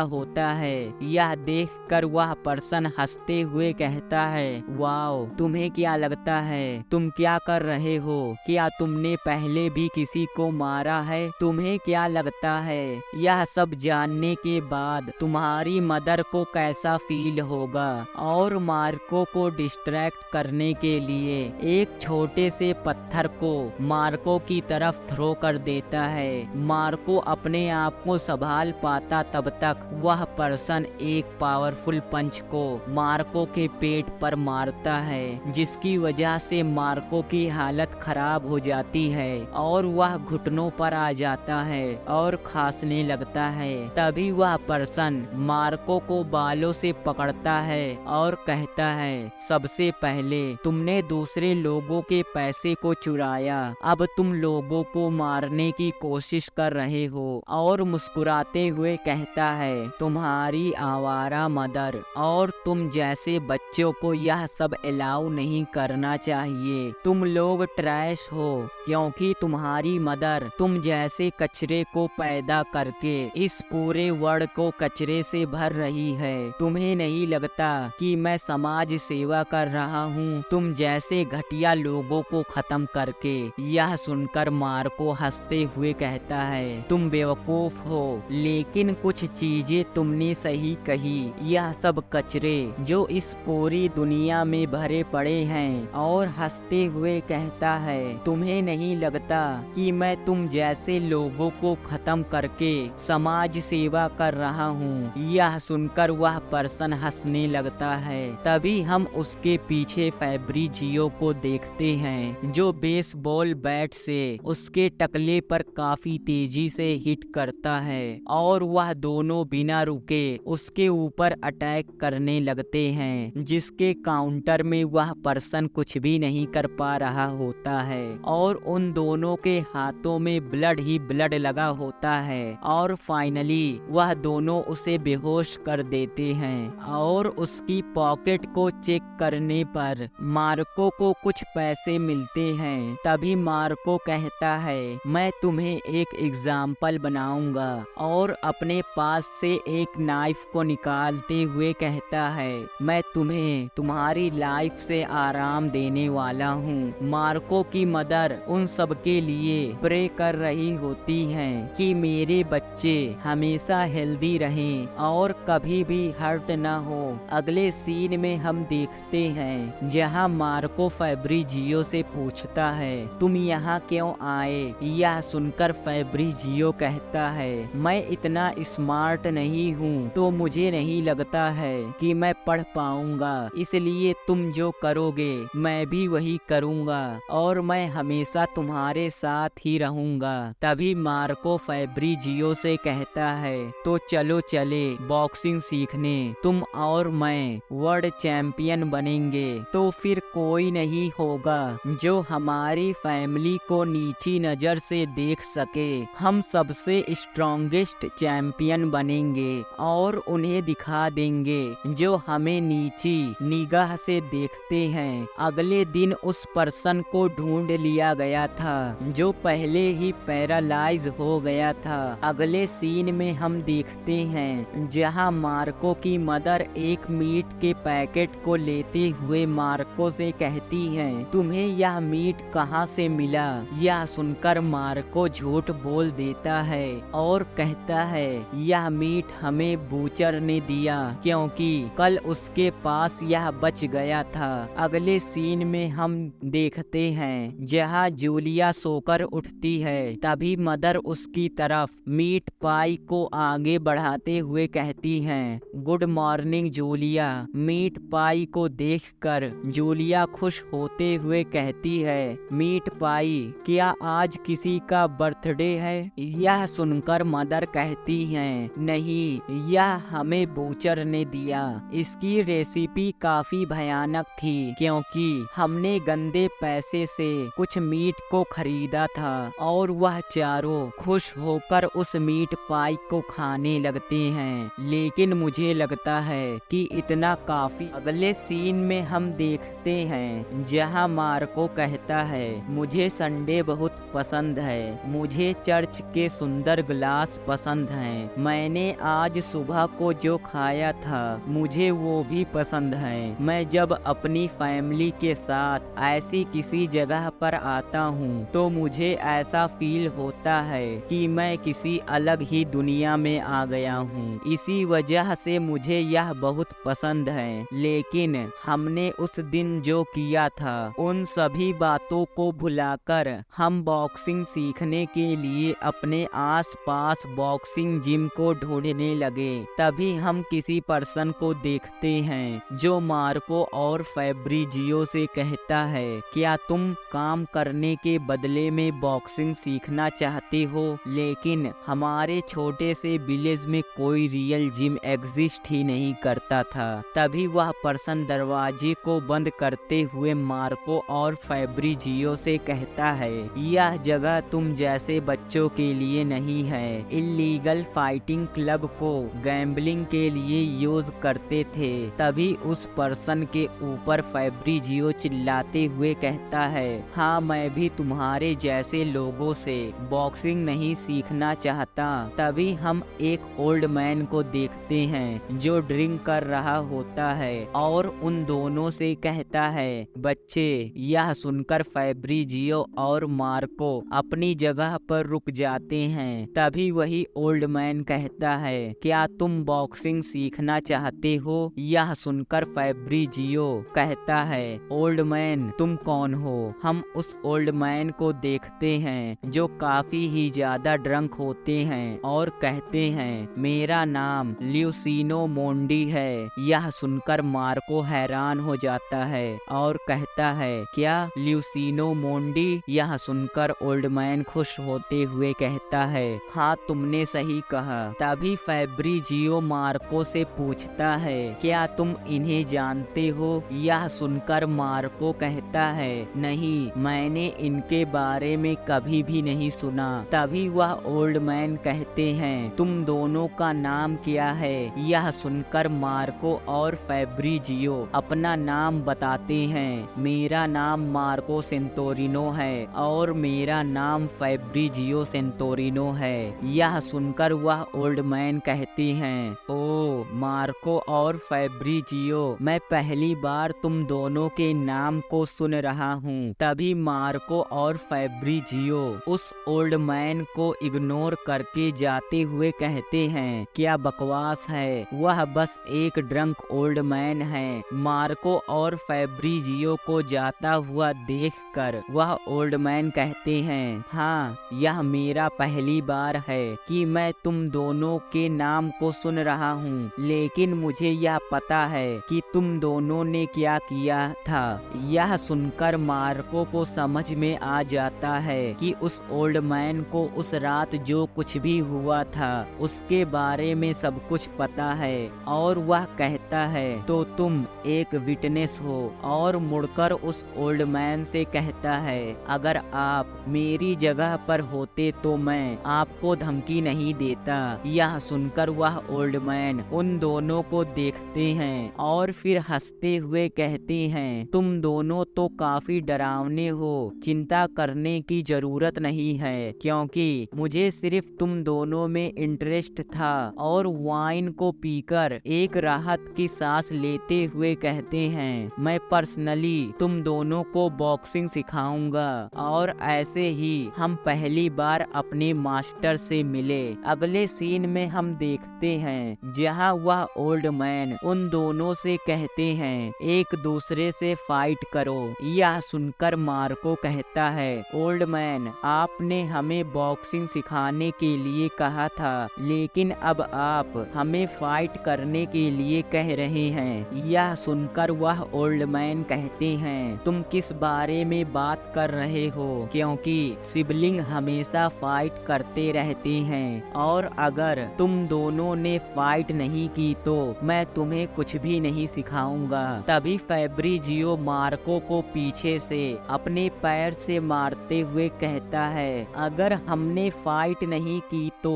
Speaker 1: होता है। यह देखकर वह पर्सन हंसते हुए कहता है वाओ, तुम्हें क्या लगता है तुम क्या कर रहे हो? क्या तुमने पहले भी किसी को मारा है? तुम्हें क्या लगता है यह सब जानने के बाद तुम्हारी मदर को कैसा फील होगा? और मार्को को डिस्ट्रैक्ट करने के लिए एक छोटे से पत्थर को मार्को की तरफ थ्रो कर देता है। मार्को अपने आप को संभाल पाता तब तक वह पर्सन एक पावरफुल पंच को मार्को के पेट पर मारता है, जिसकी वजह से मार्को की हालत खराब हो जाती है और वह घुटनों पर आ जाता है और खांसने लगता है। तभी वह पर्सन मार्को को बालों से पकड़ता है और कहता है, सबसे पहले तुमने दूसरे लोगों के पैसे को चुराया, अब तुम लोगों को मारने की कोशिश कर रहे हो। और मुस्कुराते हुए कहता है, तुम्हारी आवारा मदर और तुम जैसे बच्चों को यह सब अलाउ नहीं करना चाहिए। तुम लोग ट्रैश हो क्योंकि तुम्हारी मदर तुम जैसे कचरे को पैदा करके इस पूरे वर्ल्ड को कचरे से भर रही है। तुम्हें नहीं लगता कि मैं समाज सेवा कर रहा हूँ तुम जैसे घटिया लोगों को खत्म करके। यह सुनकर मार्को हंसते हुए कहता है, तुम बेवकूफ हो, लेकिन कुछ चीजें तुमने सही कही। यह सब कचरे जो इस पूरी दुनिया में भरे पड़े हैं। और हंसते हुए कहता है, तुम्हें नहीं लगता कि मैं तुम जैसे लोगों को खत्म करके समाज सेवा कर रहा हूँ। यह सुनकर वह पर्सन हंसने लगता है। तभी हम उसके पीछे फैब्रिजियो को देखते हैं जो बेसबॉल बैट से उसके टकले पर काफी तेजी से हिट करता है और वह दोनों बिना रुके उसके ऊपर अटैक करने लगते हैं, जिसके काउंटर में वह पर्सन कुछ भी नहीं कर पा रहा होता है और उन दोनों के हाथों में ब्लड ही ब्लड लगा होता है। और फाइनली वह दोनों उसे बेहोश कर देते हैं और उसकी पॉकेट को चेक करने पर मार्को को कुछ पैसे मिलते हैं। तभी मार्को कहता है, मैं तुम्हें एक एग्जाम्पल बनाऊंगा और अपने पास से एक नाइफ को निकालते हुए कहता है, मैं तुम्हें तुम्हारी लाइफ से आराम देने वाला हूँ। मार्को की मदर उन सब के लिए प्रे कर रही होती हैं कि मेरे बच्चे हमेशा हेल्दी रहें और कभी भी हर्ट ना हो। अगले सीन में हम देखते हैं जहां मार्को फैब्रिजियो से पूछता है, तुम यहाँ क्यों आए? यह सुनकर फैब्रिजियो कहता है, मैं इतना स्मार्ट नहीं हूँ तो मुझे नहीं लगता है कि मैं पढ़ पाऊंगा, इसलिए तुम जो करोगे मैं भी वही करूंगा और मैं हमेशा तुम्हारे साथ ही रहूंगा। तभी मार्को फैब्रिजियो से कहता है, तो चलो चले बॉक्सिंग सीखने, तुम और मैं वर्ल्ड चैंपियन बनेंगे। तो फिर कोई नहीं होगा जो हमारी फैमिली को नीची नजर से देख सके। हम सबसे स्ट्रॉन्गेस्ट चैंपियन बनेंगे और उन्हें दिखा देंगे जो हमें नीची निगाह से देखते हैं। अगले दिन उस पर्सन को ढूंढ लिया गया था जो पहले ही पैरालाइज हो गया था। अगले सीन में हम देखते हैं जहां मार्को की मदर एक मीट के पैकेट को लेते हुए मार्को से कहती है, तुम्हें यह मीट कहां से मिला? यह सुनकर मार्को झूठ बोल देता है और कहता है, यह मीट हमें बूचर ने दिया क्योंकि कल उसके पास यह बच गया था। अगले सीन में हम देखते हैं जहां जूलिया सोकर उठती है, तभी मदर उसकी तरफ मीट पाई को आगे बढ़ाते हुए कहती हैं, गुड मॉर्निंग जूलिया। मीट पाई को देखकर जूलिया खुश होते हुए कहती है, मीट पाई, क्या आज किसी का बर्थडे है? यह सुनकर मदर कहती हैं, नहीं, यह हमें बूचर ने दिया। इसकी रेसिपी काफी भयानक थी क्योंकि हमने गंदे पैसे से कुछ मीट को खरीदा था और वह चारों खुश होकर उस मीट पाई को खाने लगते हैं, लेकिन मुझे लगता है कि इतना काफी। अगले सीन में हम देखते हैं जहां मार्को कहता है, मुझे संडे बहुत पसंद है, मुझे चर्च के सुंदर ग्लास पसंद हैं, मैंने आज सुबह को जो खाया था मुझे वो भी पसंद है। मैं जब अपनी फैमिली के साथ ऐसी किसी जगह पर आता हूँ तो मुझे ऐसा फील होता है कि मैं किसी अलग ही दुनिया में आ गया हूँ। इसी वजह से मुझे यह बहुत पसंद है। लेकिन हमने उस दिन जो किया था उन सभी बातों को भुलाकर हम बॉक्सिंग सीखने के लिए अपने आसपास बॉक्सिंग जिम को ढूंढने लगे। तभी हम किसी पर्सन को देखते हैं जो मार्को और फैब्रिजियो से कहता है, क्या तुम काम करने के बदले में बॉक्सिंग सीखना चाहते हो? लेकिन हमारे छोटे से विलेज में कोई रियल जिम एग्जिस्ट ही नहीं करता। करता था। तभी वह पर्सन दरवाजे को बंद करते हुए मार्को और फैब्रिजियो से कहता है, यह जगह तुम जैसे बच्चों के लिए नहीं है। इल्लीगल फाइटिंग क्लब को गैम्बलिंग के लिए यूज करते थे। तभी उस पर्सन के ऊपर फैब्रिजियो चिल्लाते हुए कहता है, हाँ मैं भी तुम्हारे जैसे लोगों से बॉक्सिंग नहीं सीखना चाहता। तभी हम एक ओल्ड मैन को देखते हैं जो ड्रिंक कर रहा होता है और उन दोनों से कहता है, बच्चे। यह सुनकर फैब्रिजियो और मार्को अपनी जगह पर रुक जाते हैं। तभी वही ओल्ड मैन कहता है, क्या तुम बॉक्सिंग सीखना चाहते हो? यह सुनकर फैब्रिजियो कहता है, ओल्ड मैन तुम कौन हो? हम उस ओल्ड मैन को देखते हैं जो काफी ही ज्यादा ड्रंक होते हैं और कहते हैं, मेरा नाम ल्यूसिनो मोंडी है। यह सुनकर मार्को हैरान हो जाता है और कहता है, क्या ल्यूसिनो मोंडी? यह सुनकर ओल्ड मैन खुश होते हुए कहता है, हाँ तुमने सही कहा। तभी फैब्रिजियो मार्को से पूछता है, क्या तुम इन्हें जानते हो? यह सुनकर मार्को कहता है, नहीं मैंने इनके बारे में कभी भी नहीं सुना। तभी वह ओल्ड मैन कहते हैं, तुम दोनों का नाम क्या है? यह सुनकर मार्को और फैब्रिजियो अपना नाम बताते हैं। मेरा नाम मार्को सेंटोरिनो है और मेरा नाम फैब्रिजियो सेंटोरिनो है। यह सुनकर वह ओल्ड मैन कहते हैं, ओ मार्को और फैब्रिजियो, मैं पहली बार तुम दोनों के नाम को सुन रहा हूँ। तभी मार्को और फैब्रिजियो उस ओल्ड मैन को इग्नोर करके जाते हुए कहते हैं, क्या बकवास है, वह बस एक ड्रंक ओल्ड मैन है। मार्को और फैब्रिजियो को जाता हुआ देखकर वह ओल्ड मैन कहते हैं, हाँ यह मेरा पहली बार है कि मैं तुम दोनों के नाम को सुन रहा हूँ, लेकिन मुझे यह पता है कि तुम दोनों ने क्या किया था। यह सुनकर मार्को को समझ में आ जाता है कि उस ओल्ड मैन को उस रात जो कुछ भी हुआ था उसके बारे में सब कुछ पता है और वह कहता है, तो तुम एक विटनेस हो। और मुड़कर उस ओल्ड मैन से कहता है, अगर आप मेरी जगह पर होते तो मैं आपको धमकी नहीं देता। यह सुनकर वह ओल्ड मैन उन दोनों को देखते हैं और फिर हंसते हुए कहते हैं, तुम दोनों तो काफी डरावने हो। चिंता करने की जरूरत नहीं है क्योंकि मुझे सिर्फ तुम दोनों में इंटरेस्ट था। और वाइन को पीकर एक राहत की सांस लेते हुए कहते हैं, मैं पर्सनली तुम दोनों को बॉक्सिंग सिखाऊंगा। और ऐसे ही हम पहली बार अपने मास्टर से मिले। अगले सीन में हम देखते हैं जहां वह ओल्ड मैन उन दोनों से कहते हैं, एक दूसरे से फाइट करो। यह सुनकर मार्को कहता है, ओल्ड मैन आपने हमें बॉक्सिंग सिखाने के लिए कहा था, लेकिन अब आप हमें फाइट करने के लिए कह रहे हैं। यह सुनकर वह ओल्ड मैन कहते हैं, तुम किस बारे में बात कर रहे हो? क्योंकि सिबलिंग हमेशा फाइट करते रहते हैं और अगर तुम दोनों ने फाइट नहीं की तो मैं तुम्हें कुछ भी नहीं सिखाऊंगा। तभी फैब्रिजियो मार्को को पीछे से अपने पैर से मारते हुए कहता है, अगर हमने फाइट नहीं की तो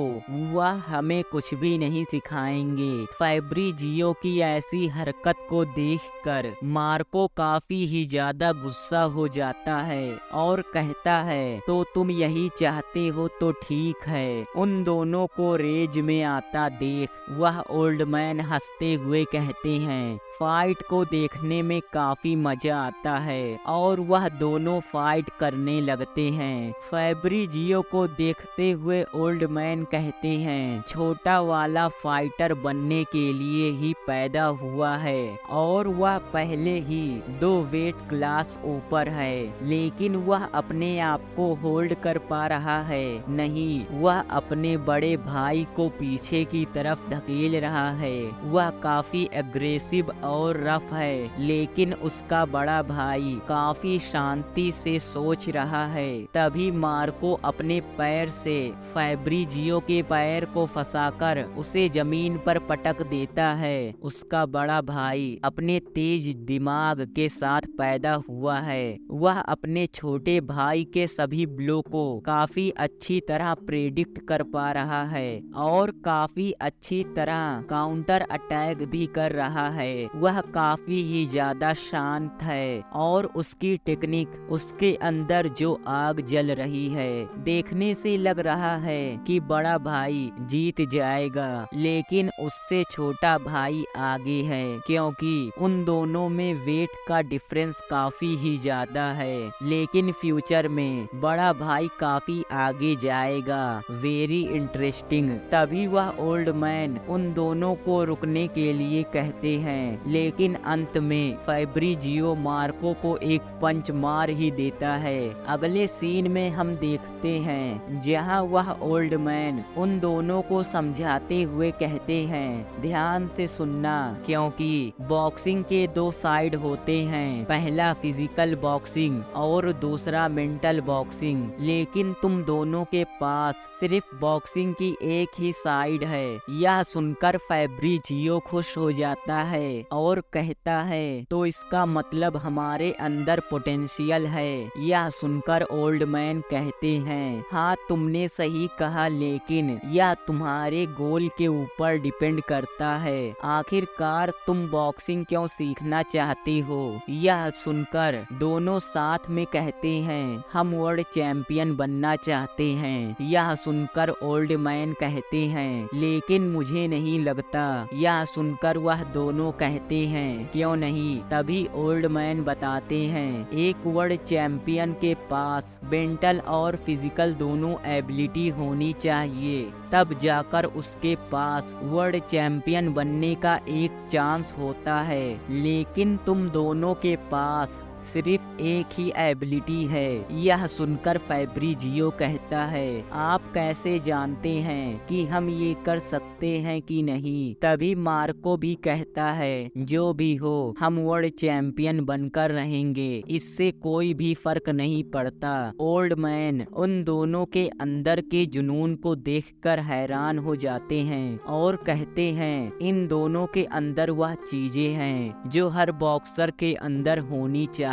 Speaker 1: वह हमें कुछ भी नहीं सिखाएंगे। फैब्रिजियो की ऐसी हरकत को देखकर मार्को काफी ही ज्यादा गुस्सा हो जाता है और कहता है, तो तुम यही चाहते हो तो ठीक है। उन दोनों को रेज में आता देख वह ओल्ड मैन हंसते हुए कहते हैं, फाइट को देखने में काफी मजा आता है और वह दोनों फाइट करने लगते हैं। फैब्रिजियो को देखते हुए ओल्ड मैन कहते हैं, छोटा वाला फाइटर बनने के लिए ही पैदा हुआ है और वह पहले ही 2 वेट क्लास ऊपर है, लेकिन वह अपने आप को होल्ड कर पा रहा है नहीं, वह अपने बड़े भाई को पीछे की तरफ धकेल रहा है। वह काफी एग्रेसिव और रफ है, लेकिन उसका बड़ा भाई काफी शांति से सोच रहा है। तभी मार्को अपने पैर से फैब्रिजियो के पैर को फंसाकर उसे जमीन पर पटक देता होता है उसका बड़ा भाई अपने तेज दिमाग के साथ पैदा हुआ है। वह अपने छोटे भाई के सभी ब्लो को काफी अच्छी तरह प्रेडिक्ट कर पा रहा है और काफी अच्छी तरह काउंटर अटैक भी कर रहा है। वह काफी ही ज्यादा शांत है और उसकी टेक्निक, उसके अंदर जो आग जल रही है, देखने से लग रहा है कि बड़ा भाई जीत जाएगा, लेकिन उससे छोटा भाई आगे है क्योंकि उन दोनों में वेट का डिफरेंस काफी ही ज्यादा है। लेकिन फ्यूचर में बड़ा भाई काफी आगे जाएगा। Very interesting. तभी वह ओल्ड मैन उन दोनों को रुकने के लिए कहते हैं, लेकिन अंत में फैब्रिजियो मार्को को एक पंच मार ही देता है। अगले सीन में हम देखते हैं जहां वह ओल्ड मैन उन दोनों को समझाते हुए कहते हैं, ध्यान से सुनना क्योंकि बॉक्सिंग के दो साइड होते हैं, पहला फिजिकल बॉक्सिंग और दूसरा मेंटल बॉक्सिंग, लेकिन तुम दोनों के पास सिर्फ बॉक्सिंग की एक ही साइड है। यह सुनकर फैब्रिजियो खुश हो जाता है और कहता है, तो इसका मतलब हमारे अंदर पोटेंशियल है। यह सुनकर ओल्ड मैन कहते हैं, हाँ तुमने सही कहा, लेकिन यह तुम्हारे गोल के ऊपर डिपेंड करता है। आखिरकार तुम बॉक्सिंग क्यों सीखना चाहते हो? यह सुनकर दोनों साथ में कहते हैं, हम वर्ल्ड चैंपियन बनना चाहते हैं। यह सुनकर ओल्ड मैन कहते हैं, लेकिन मुझे नहीं लगता। यह सुनकर वह दोनों कहते हैं, क्यों नहीं? तभी ओल्ड मैन बताते हैं, एक वर्ल्ड चैंपियन के पास मेंटल और फिजिकल दोनों एबिलिटी होनी चाहिए, तब जाकर उसके पास वर्ल्ड चैंपियन बनने का एक चांस होता है। लेकिन तुम दोनों के पास सिर्फ एक ही एबिलिटी है। यह सुनकर फैब्रिजियो कहता है, आप कैसे जानते हैं कि हम ये कर सकते हैं कि नहीं? तभी मार्को भी कहता है, जो भी हो हम वर्ल्ड चैंपियन बनकर रहेंगे, इससे कोई भी फर्क नहीं पड़ता। ओल्ड मैन उन दोनों के अंदर के जुनून को देखकर हैरान हो जाते हैं और कहते हैं, इन दोनों के अंदर वह चीजें हैं जो हर बॉक्सर के अंदर होनी चाहिए,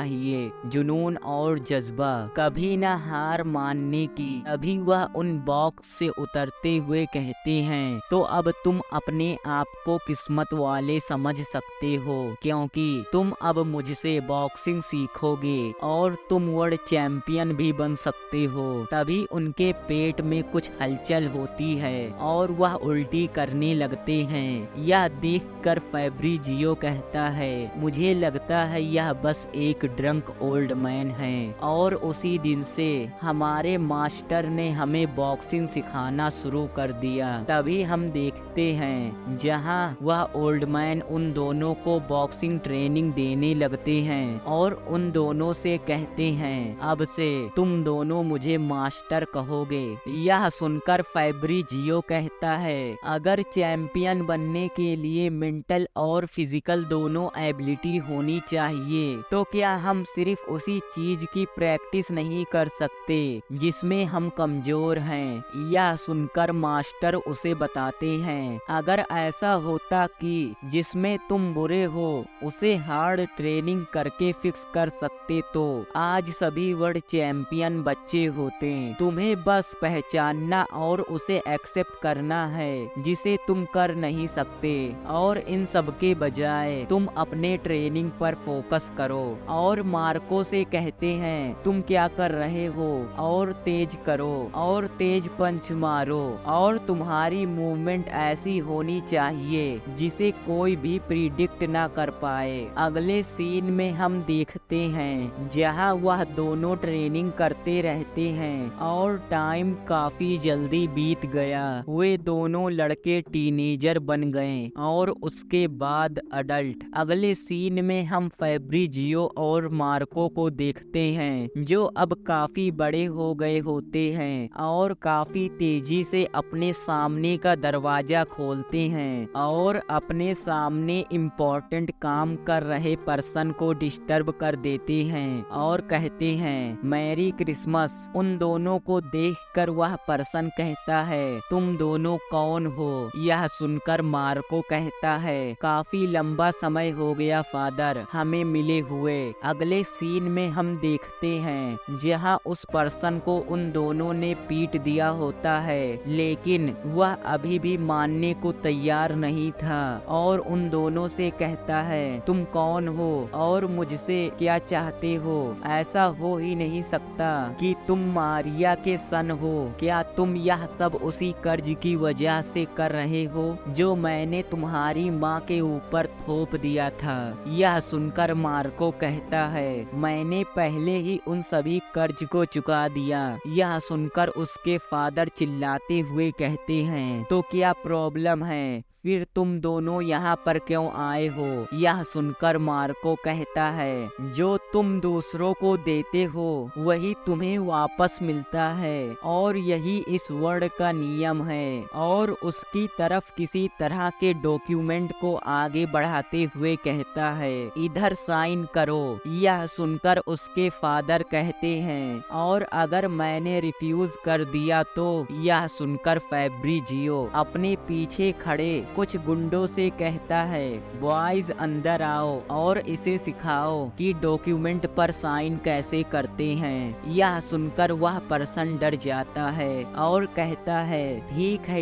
Speaker 1: जुनून और जज्बा, कभी ना हार मानने की। अभी वह उन बॉक्स से उतरते हुए कहते हैं, तो अब तुम अपने आप को किस्मत वाले समझ सकते हो क्योंकि तुम अब मुझसे बॉक्सिंग सीखोगे और तुम वर्ल्ड चैंपियन भी बन सकते हो। तभी उनके पेट में कुछ हलचल होती है और वह उल्टी करने लगते हैं। यह देखकर फैब्रिजियो कहता है, मुझे लगता है यह बस एक ड्रंक ओल्ड मैन है और उसी दिन से हमारे मास्टर ने हमें बॉक्सिंग सिखाना शुरू कर दिया। तभी हम देखते हैं जहां वह ओल्ड मैन उन दोनों को बॉक्सिंग ट्रेनिंग देने लगते हैं और उन दोनों से कहते हैं, अब से तुम दोनों मुझे मास्टर कहोगे। यह सुनकर फैब्रिजियो कहता है, अगर चैंपियन बनने के लिए मेंटल और फिजिकल दोनों एबिलिटी होनी चाहिए, तो क्या हम सिर्फ उसी चीज की प्रैक्टिस नहीं कर सकते जिसमें हम कमजोर हैं? यह सुनकर मास्टर उसे बताते हैं, अगर ऐसा होता कि जिसमें तुम बुरे हो उसे हार्ड ट्रेनिंग करके फिक्स कर सकते तो आज सभी वर्ल्ड चैंपियन बच्चे होते। तुम्हें बस पहचानना और उसे एक्सेप्ट करना है जिसे तुम कर नहीं सकते, और इन सब के बजाय तुम अपने ट्रेनिंग पर फोकस करो। और मार्को से कहते हैं, तुम क्या कर रहे हो? और तेज करो और तेज पंच मारो और तुम्हारी मूवमेंट ऐसी होनी चाहिए जिसे कोई भी प्रिडिक्ट ना कर पाए। अगले सीन में हम देखते हैं जहां वह दोनों ट्रेनिंग करते रहते हैं और टाइम काफी जल्दी बीत गया। वे दोनों लड़के टीनेजर बन गए और उसके बाद अडल्ट। अगले सीन में हम फैब्रिजियो और और मार्को को देखते हैं, जो अब काफी बड़े हो गए होते हैं और काफी तेजी से अपने सामने का दरवाजा खोलते हैं और अपने सामने इम्पोर्टेंट काम कर रहे पर्सन को डिस्टर्ब कर देते हैं और कहते हैं मैरी क्रिसमस। उन दोनों को देखकर वह पर्सन कहता है तुम दोनों कौन हो? यह सुनकर मार्को कहता है काफी लंबा समय हो गया फादर हमें मिले हुए। अगले सीन में हम देखते हैं जहां उस पर्सन को उन दोनों ने पीट दिया होता है, लेकिन वह अभी भी मानने को तैयार नहीं था और उन दोनों से कहता है तुम कौन हो और मुझसे क्या चाहते हो? ऐसा हो ही नहीं सकता कि तुम मारिया के सन हो। क्या तुम यह सब उसी कर्ज की वजह से कर रहे हो जो मैंने तुम्हारी माँ के ऊपर थोप दिया था? यह सुनकर मार्को कहता है मैंने पहले ही उन सभी कर्ज को चुका दिया। यह सुनकर उसके फादर चिल्लाते हुए कहते हैं तो क्या प्रॉब्लम है? फिर तुम दोनों यहाँ पर क्यों आए हो? यह सुनकर मार्को कहता है जो तुम दूसरों को देते हो वही तुम्हें वापस मिलता है और यही इस वर्ल्ड का नियम है। और उसकी तरफ किसी तरह के डॉक्यूमेंट को आगे बढ़ाते हुए कहता है इधर साइन करो। यह सुनकर उसके फादर कहते हैं और अगर मैंने रिफ्यूज कर दिया तो? यह सुनकर फैब्रिजियो अपने पीछे खड़े कुछ गुंडों से कहता है बॉयज अंदर आओ और इसे सिखाओ कि डॉक्यूमेंट पर साइन कैसे करते हैं। यह सुनकर वह पर्सन डर जाता है और कहता है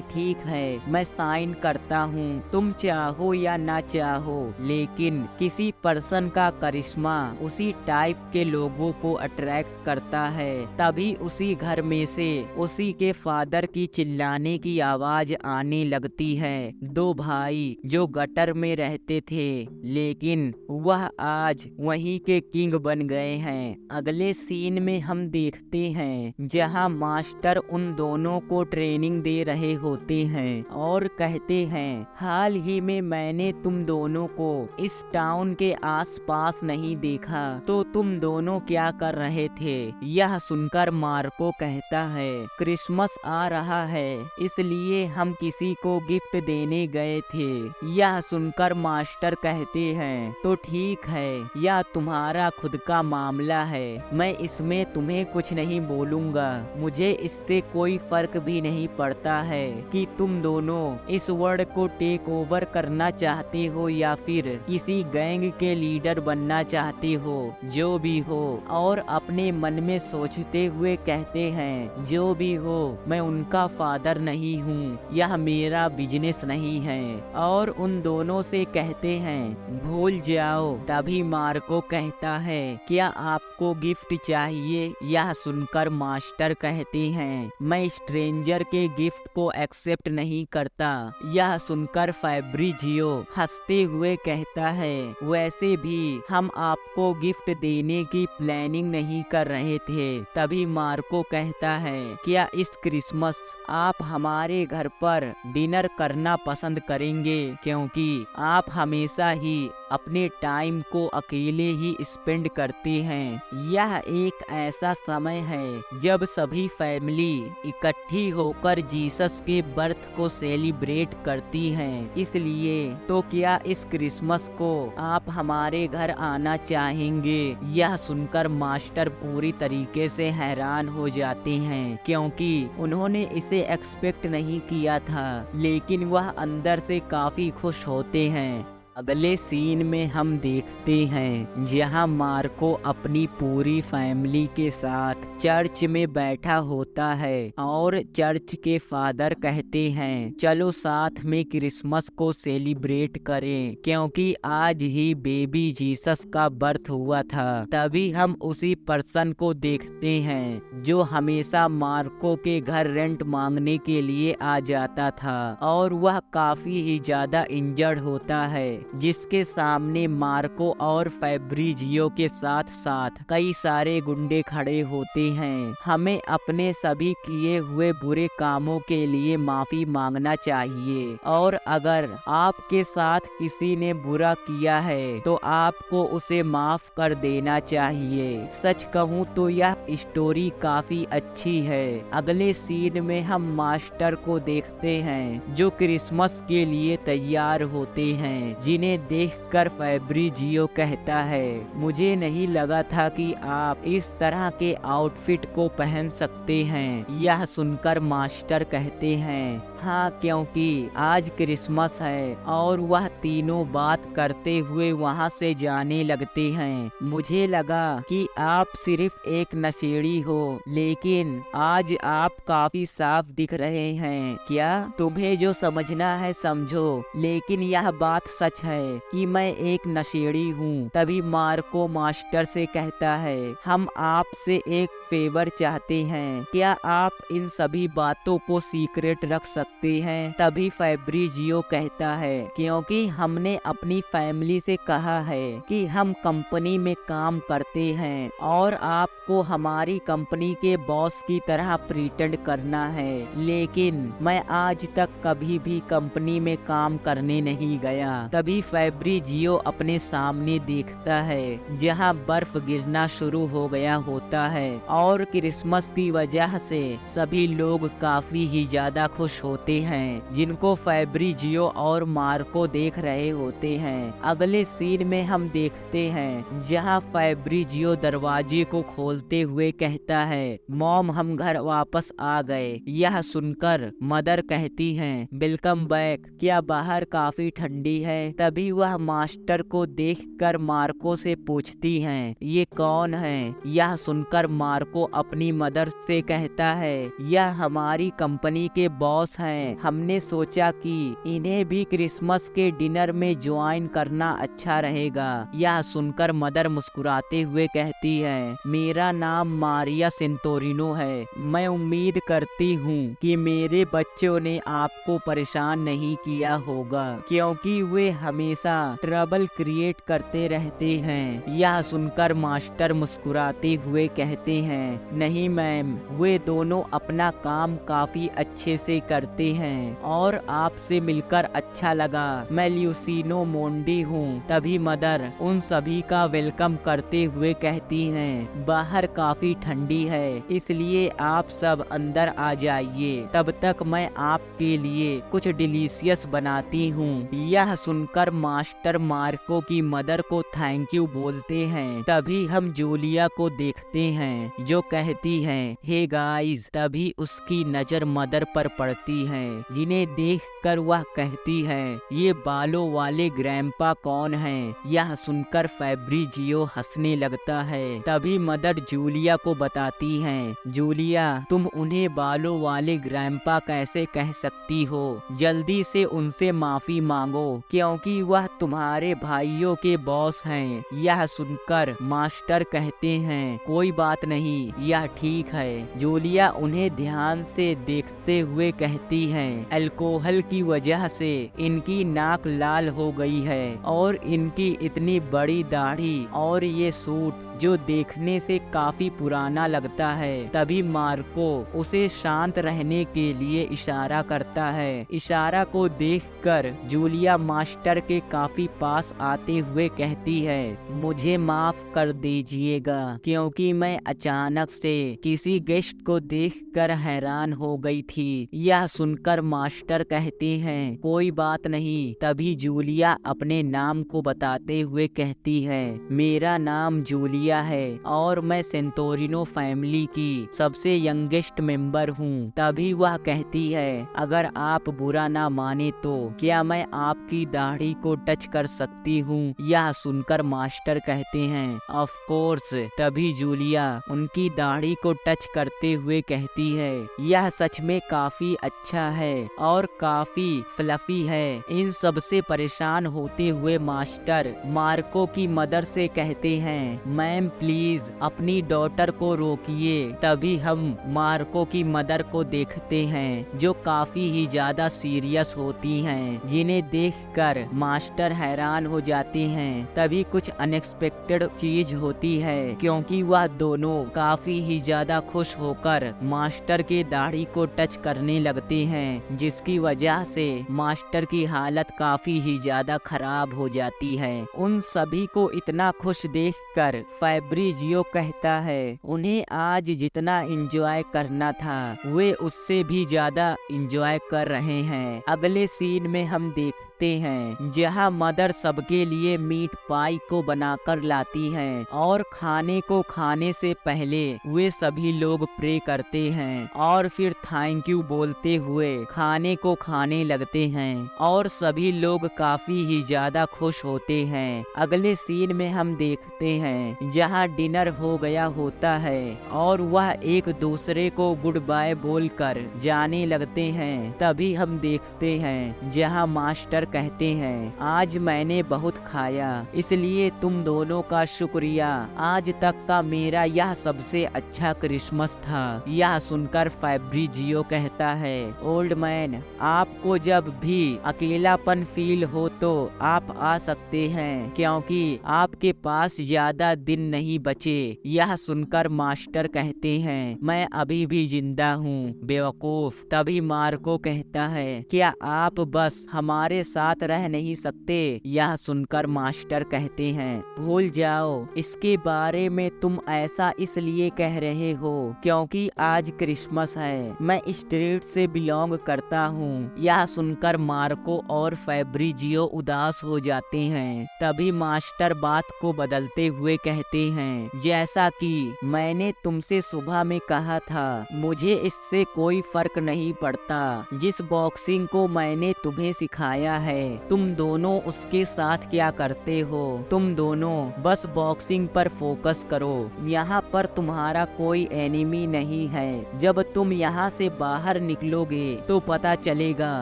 Speaker 1: ठीक है मैं साइन करता हूँ, तुम चाहो या ना चाहो। लेकिन किसी पर्सन का करिश्मा उसी टाइप के लोगों को अट्रैक्ट करता है। तभी उसी घर में से उसी के फादर की चिल्लाने की आवाज आने लगती है। दो भाई जो गटर में रहते थे लेकिन वह आज वहीं के किंग बन गए हैं। अगले सीन में हम देखते हैं जहां मास्टर उन दोनों को ट्रेनिंग दे रहे होते हैं और कहते हैं हाल ही में मैंने तुम दोनों को इस टाउन के आसपास नहीं देखा, तो तुम दोनों क्या कर रहे थे? यह सुनकर मार्को कहता है क्रिसमस आ रहा है इसलिए हम किसी को गिफ्ट देने गए थे। यह सुनकर मास्टर कहते हैं तो ठीक है, यह तुम्हारा खुद का मामला है, मैं इसमें तुम्हें कुछ नहीं बोलूंगा। मुझे इससे कोई फर्क भी नहीं पड़ता है कि तुम दोनों इस वर्ल्ड को टेक ओवर करना चाहते हो या फिर किसी गैंग के लीडर बनना चाहते हो। जो भी हो, और अपने मन में सोचते हुए कहते हैं जो भी हो मैं उनका फादर नहीं हूँ, यह मेरा बिजनेस नहीं है। और उन दोनों से कहते हैं भूल जाओ। तभी मार्को कहता है क्या आपको गिफ्ट चाहिए? यह सुनकर मास्टर कहते हैं मैं स्ट्रेंजर के गिफ्ट को एक्सेप्ट नहीं करता। यह सुनकर फैब्रिजियो हंसते हुए कहता है वैसे भी हम आपको गिफ्ट देने की प्लानिंग नहीं कर रहे थे। तभी मार्को कहता है क्या इस क्रिसमस आप हमारे घर पर डिनर करना पसंद करेंगे, क्योंकि आप हमेशा ही अपने टाइम को अकेले ही स्पेंड करते हैं। यह एक ऐसा समय है जब सभी फैमिली इकट्ठी होकर जीसस के बर्थ को सेलिब्रेट करती हैं। इसलिए तो क्या इस क्रिसमस को आप हमारे घर आना चाहेंगे? यह सुनकर मास्टर पूरी तरीके से हैरान हो जाते हैं, क्योंकि उन्होंने इसे एक्सपेक्ट नहीं किया था, लेकिन वह अंदर से काफी खुश होते हैं। अगले सीन में हम देखते हैं जहां मार्को अपनी पूरी फैमिली के साथ चर्च में बैठा होता है और चर्च के फादर कहते हैं चलो साथ में क्रिसमस को सेलिब्रेट करें, क्योंकि आज ही बेबी जीसस का बर्थ हुआ था। तभी हम उसी पर्सन को देखते हैं जो हमेशा मार्को के घर रेंट मांगने के लिए आ जाता था और वह काफी ही ज्यादा इंजर्ड होता है, जिसके सामने मार्को और फैब्रिजियो के साथ साथ कई सारे गुंडे खड़े होते हैं। हमें अपने सभी किए हुए बुरे कामों के लिए माफी मांगना चाहिए और अगर आपके साथ किसी ने बुरा किया है तो आपको उसे माफ कर देना चाहिए। सच कहूँ तो यह स्टोरी काफी अच्छी है। अगले सीन में हम मास्टर को देखते हैं जो क्रिसमस के लिए तैयार होते हैं, जिन्हें देखकर फैब्रिजियो कहता है, मुझे नहीं लगा था कि आप इस तरह के आउटफिट को पहन सकते हैं। यह सुनकर मास्टर कहते हैं, हाँ, क्योंकि आज क्रिसमस है और वह तीनों बात करते हुए वहाँ से जाने लगते हैं। मुझे लगा कि आप सिर्फ एक नशेड़ी हो, लेकिन आज आप काफी साफ दिख रहे हैं। क्या तुम्हें जो समझना है समझो, लेकिन यह बात सच है कि मैं एक नशेड़ी हूँ। तभी मार्को मास्टर से कहता है, हम आपसे एक फेवर चाहते हैं, क्या आप इन सभी बातों को सीक्रेट रख सकते हैं? तभी फैब्रिजियो कहता है, क्योंकि हमने अपनी फैमिली से कहा है कि हम कंपनी में काम करते हैं और आपको हमारी कंपनी के बॉस की तरह प्रिटेंड करना है। लेकिन मैं आज तक कभी भी कंपनी में काम करने नहीं गया। तभी फैब्रिजियो अपने सामने देखता है जहां बर्फ गिरना शुरू हो गया होता है और क्रिसमस की वजह से सभी लोग काफी ही ज्यादा खुश होते हैं, जिनको फैब्रिजियो और मार्को देख रहे होते हैं। अगले सीन में हम देखते हैं जहां फैब्रिजियो दरवाजे को खोलते हुए कहता है, मॉम, हम घर वापस आ गए। यह सुनकर मदर कहती हैं, वेलकम बैक, क्या बाहर काफी ठंडी है? तभी वह मास्टर को देखकर मार्को से पूछती हैं, ये कौन है? यह सुनकर मार्को अपनी मदर से कहता है, यह हमारी कंपनी के बॉस हैं। हमने सोचा कि इन्हें भी क्रिसमस के डिनर में ज्वाइन करना अच्छा रहेगा। यह सुनकर मदर मुस्कुराते हुए कहती है, मेरा नाम मारिया सेंटोरिनो है। मैं उम्मीद करती हूँ कि मेरे बच्चों ने आपको परेशान नहीं किया होगा, क्योंकि वे हमेशा ट्रबल क्रिएट करते रहते हैं। यह सुनकर मास्टर मुस्कुराते हुए कहते हैं, नहीं मैम, वे दोनों अपना काम काफी अच्छे से करते हैं और आपसे मिलकर अच्छा लगा। मैं ल्यूसिनो मोंडी हूँ। तभी मदर उन सभी का वेलकम करते हुए कहती हैं, बाहर काफी ठंडी है, इसलिए आप सब अंदर आ जाइए। तब तक मैं आपके लिए कुछ डिलीशियस बनाती हूँ। यह सुनकर मास्टर मार्को की मदर को थैंक यू बोलते हैं। तभी हम जूलिया को देखते हैं जो कहती है, हे गाइस। तभी उसकी नजर मदर पर पड़ती है, जिन्हें देखकर वह कहती है, ये बालों वाले ग्रैंपा कौन हैं? यह सुनकर फैब्रिजियो हंसने लगता है। तभी मदर जूलिया को बताती हैं, जूलिया, तुम उन्हें बालों वाले ग्रैंपा कैसे कह सकती हो? जल्दी से उनसे माफी मांगो, क्योंकि वह तुम्हारे भाइयों के बॉस हैं। यह सुनकर मास्टर कहते हैं, कोई बात नहीं, यह ठीक है। जूलिया उन्हें ध्यान से देखते हुए कहती है, अल्कोहल की वजह से इनकी नाक लाल हो गई है और इनकी इतनी बड़ी दाढ़ी और ये सूट जो देखने से काफी पुराना लगता है। तभी मार्को उसे शांत रहने के लिए इशारा करता है। इशारा को देखकर जूलिया मास्टर के काफी पास आते हुए कहती है, मुझे माफ कर दीजिएगा, क्योंकि मैं अचानक से किसी गेस्ट को देखकर हैरान हो गई थी। यह सुनकर मास्टर कहते हैं, कोई बात नहीं। तभी जूलिया अपने नाम को बताते हुए कहती है, मेरा नाम जूलिया है और मैं सेंटोरिनो फैमिली की सबसे यंगेस्ट मेंबर हूँ। तभी वह कहती है, अगर आप बुरा ना माने तो क्या मैं आपकी दाढ़ी को टच कर सकती हूँ? यह सुनकर मास्टर कहते हैं, ऑफ कोर्स। तभी जूलिया उनकी दाढ़ी को टच करते हुए कहती है, यह सच में काफी अच्छा है और काफी फ्लफी है। इन सब से परेशान होते हुए मास्टर मार्को की मदर से कहते हैं, मैम प्लीज अपनी डॉटर को रोकिए। तभी हम मार्को की मदर को देखते हैं जो काफी ही ज्यादा सीरियस होती हैं, जिन्हें देखकर मास्टर हैरान हो जाते हैं। तभी कुछ अनएक्सपेक्टेड चीज होती है, क्योंकि वह दोनों काफी ही ज्यादा खुश होकर मास्टर के दाढ़ी को टच करने लगते हैं, जिसकी वजह से मास्टर की हालत काफी ही ज्यादा खराब हो जाती है। उन सभी को इतना खुश देखकर फैब्रिजियो कहता है उन्हें आज जितना एंजॉय करना था वे उससे भी ज्यादा एंजॉय कर रहे हैं। अगले सीन में हम देखते हैं जहां मदर सबके लिए मीट पाई को बनाकर लाती हैं और खाने को खाने से पहले वे सभी लोग प्रे करते हैं और फिर थैंक यू बोलते हुए खाने को खाने लगते हैं और सभी लोग काफी ही ज्यादा खुश होते हैं। अगले सीन में हम देखते हैं जहां डिनर हो गया होता है और वह एक दूसरे को गुड बाय बोलकर जाने लगते हैं। तभी हम देखते हैं जहां मास्टर कहते हैं आज मैंने बहुत खाया इसलिए तुम दोनों का शुक्रिया, आज तक का मेरा यह सबसे अच्छा क्रिसमस था। यह सुनकर फैब्रिजियो कहता है ओल्ड मैन आपको जब भी अकेलापन फील हो तो आप आ सकते हैं क्योंकि आपके पास ज्यादा दिन नहीं बचे। यह सुनकर मास्टर कहते हैं मैं अभी भी जिंदा हूँ बेवकूफ। तभी मार्को कहता है क्या आप बस हमारे साथ रह नहीं सकते। यह सुनकर मास्टर कहते हैं भूल जाओ इसके बारे में, तुम ऐसा इसलिए कह रहे हो क्योंकि आज क्रिसमस है, मैं स्ट्रीट से बिलोंग करता हूँ। यह सुनकर मार्को और फैब्रिजियो उदास हो जाते हैं। तभी मास्टर बात को बदलते हुए कहते हैं जैसा कि मैंने तुमसे सुबह में कहा था मुझे इससे कोई फर्क नहीं पड़ता जिस बॉक्सिंग को मैंने तुम्हें सिखाया है तुम दोनों उसके साथ क्या करते हो। तुम दोनों बस बॉक्सिंग पर फोकस करो, यहाँ पर तुम्हारा कोई एनिमी नहीं है। जब तुम यहाँ से बाहर निकलोगे तो पता चलेगा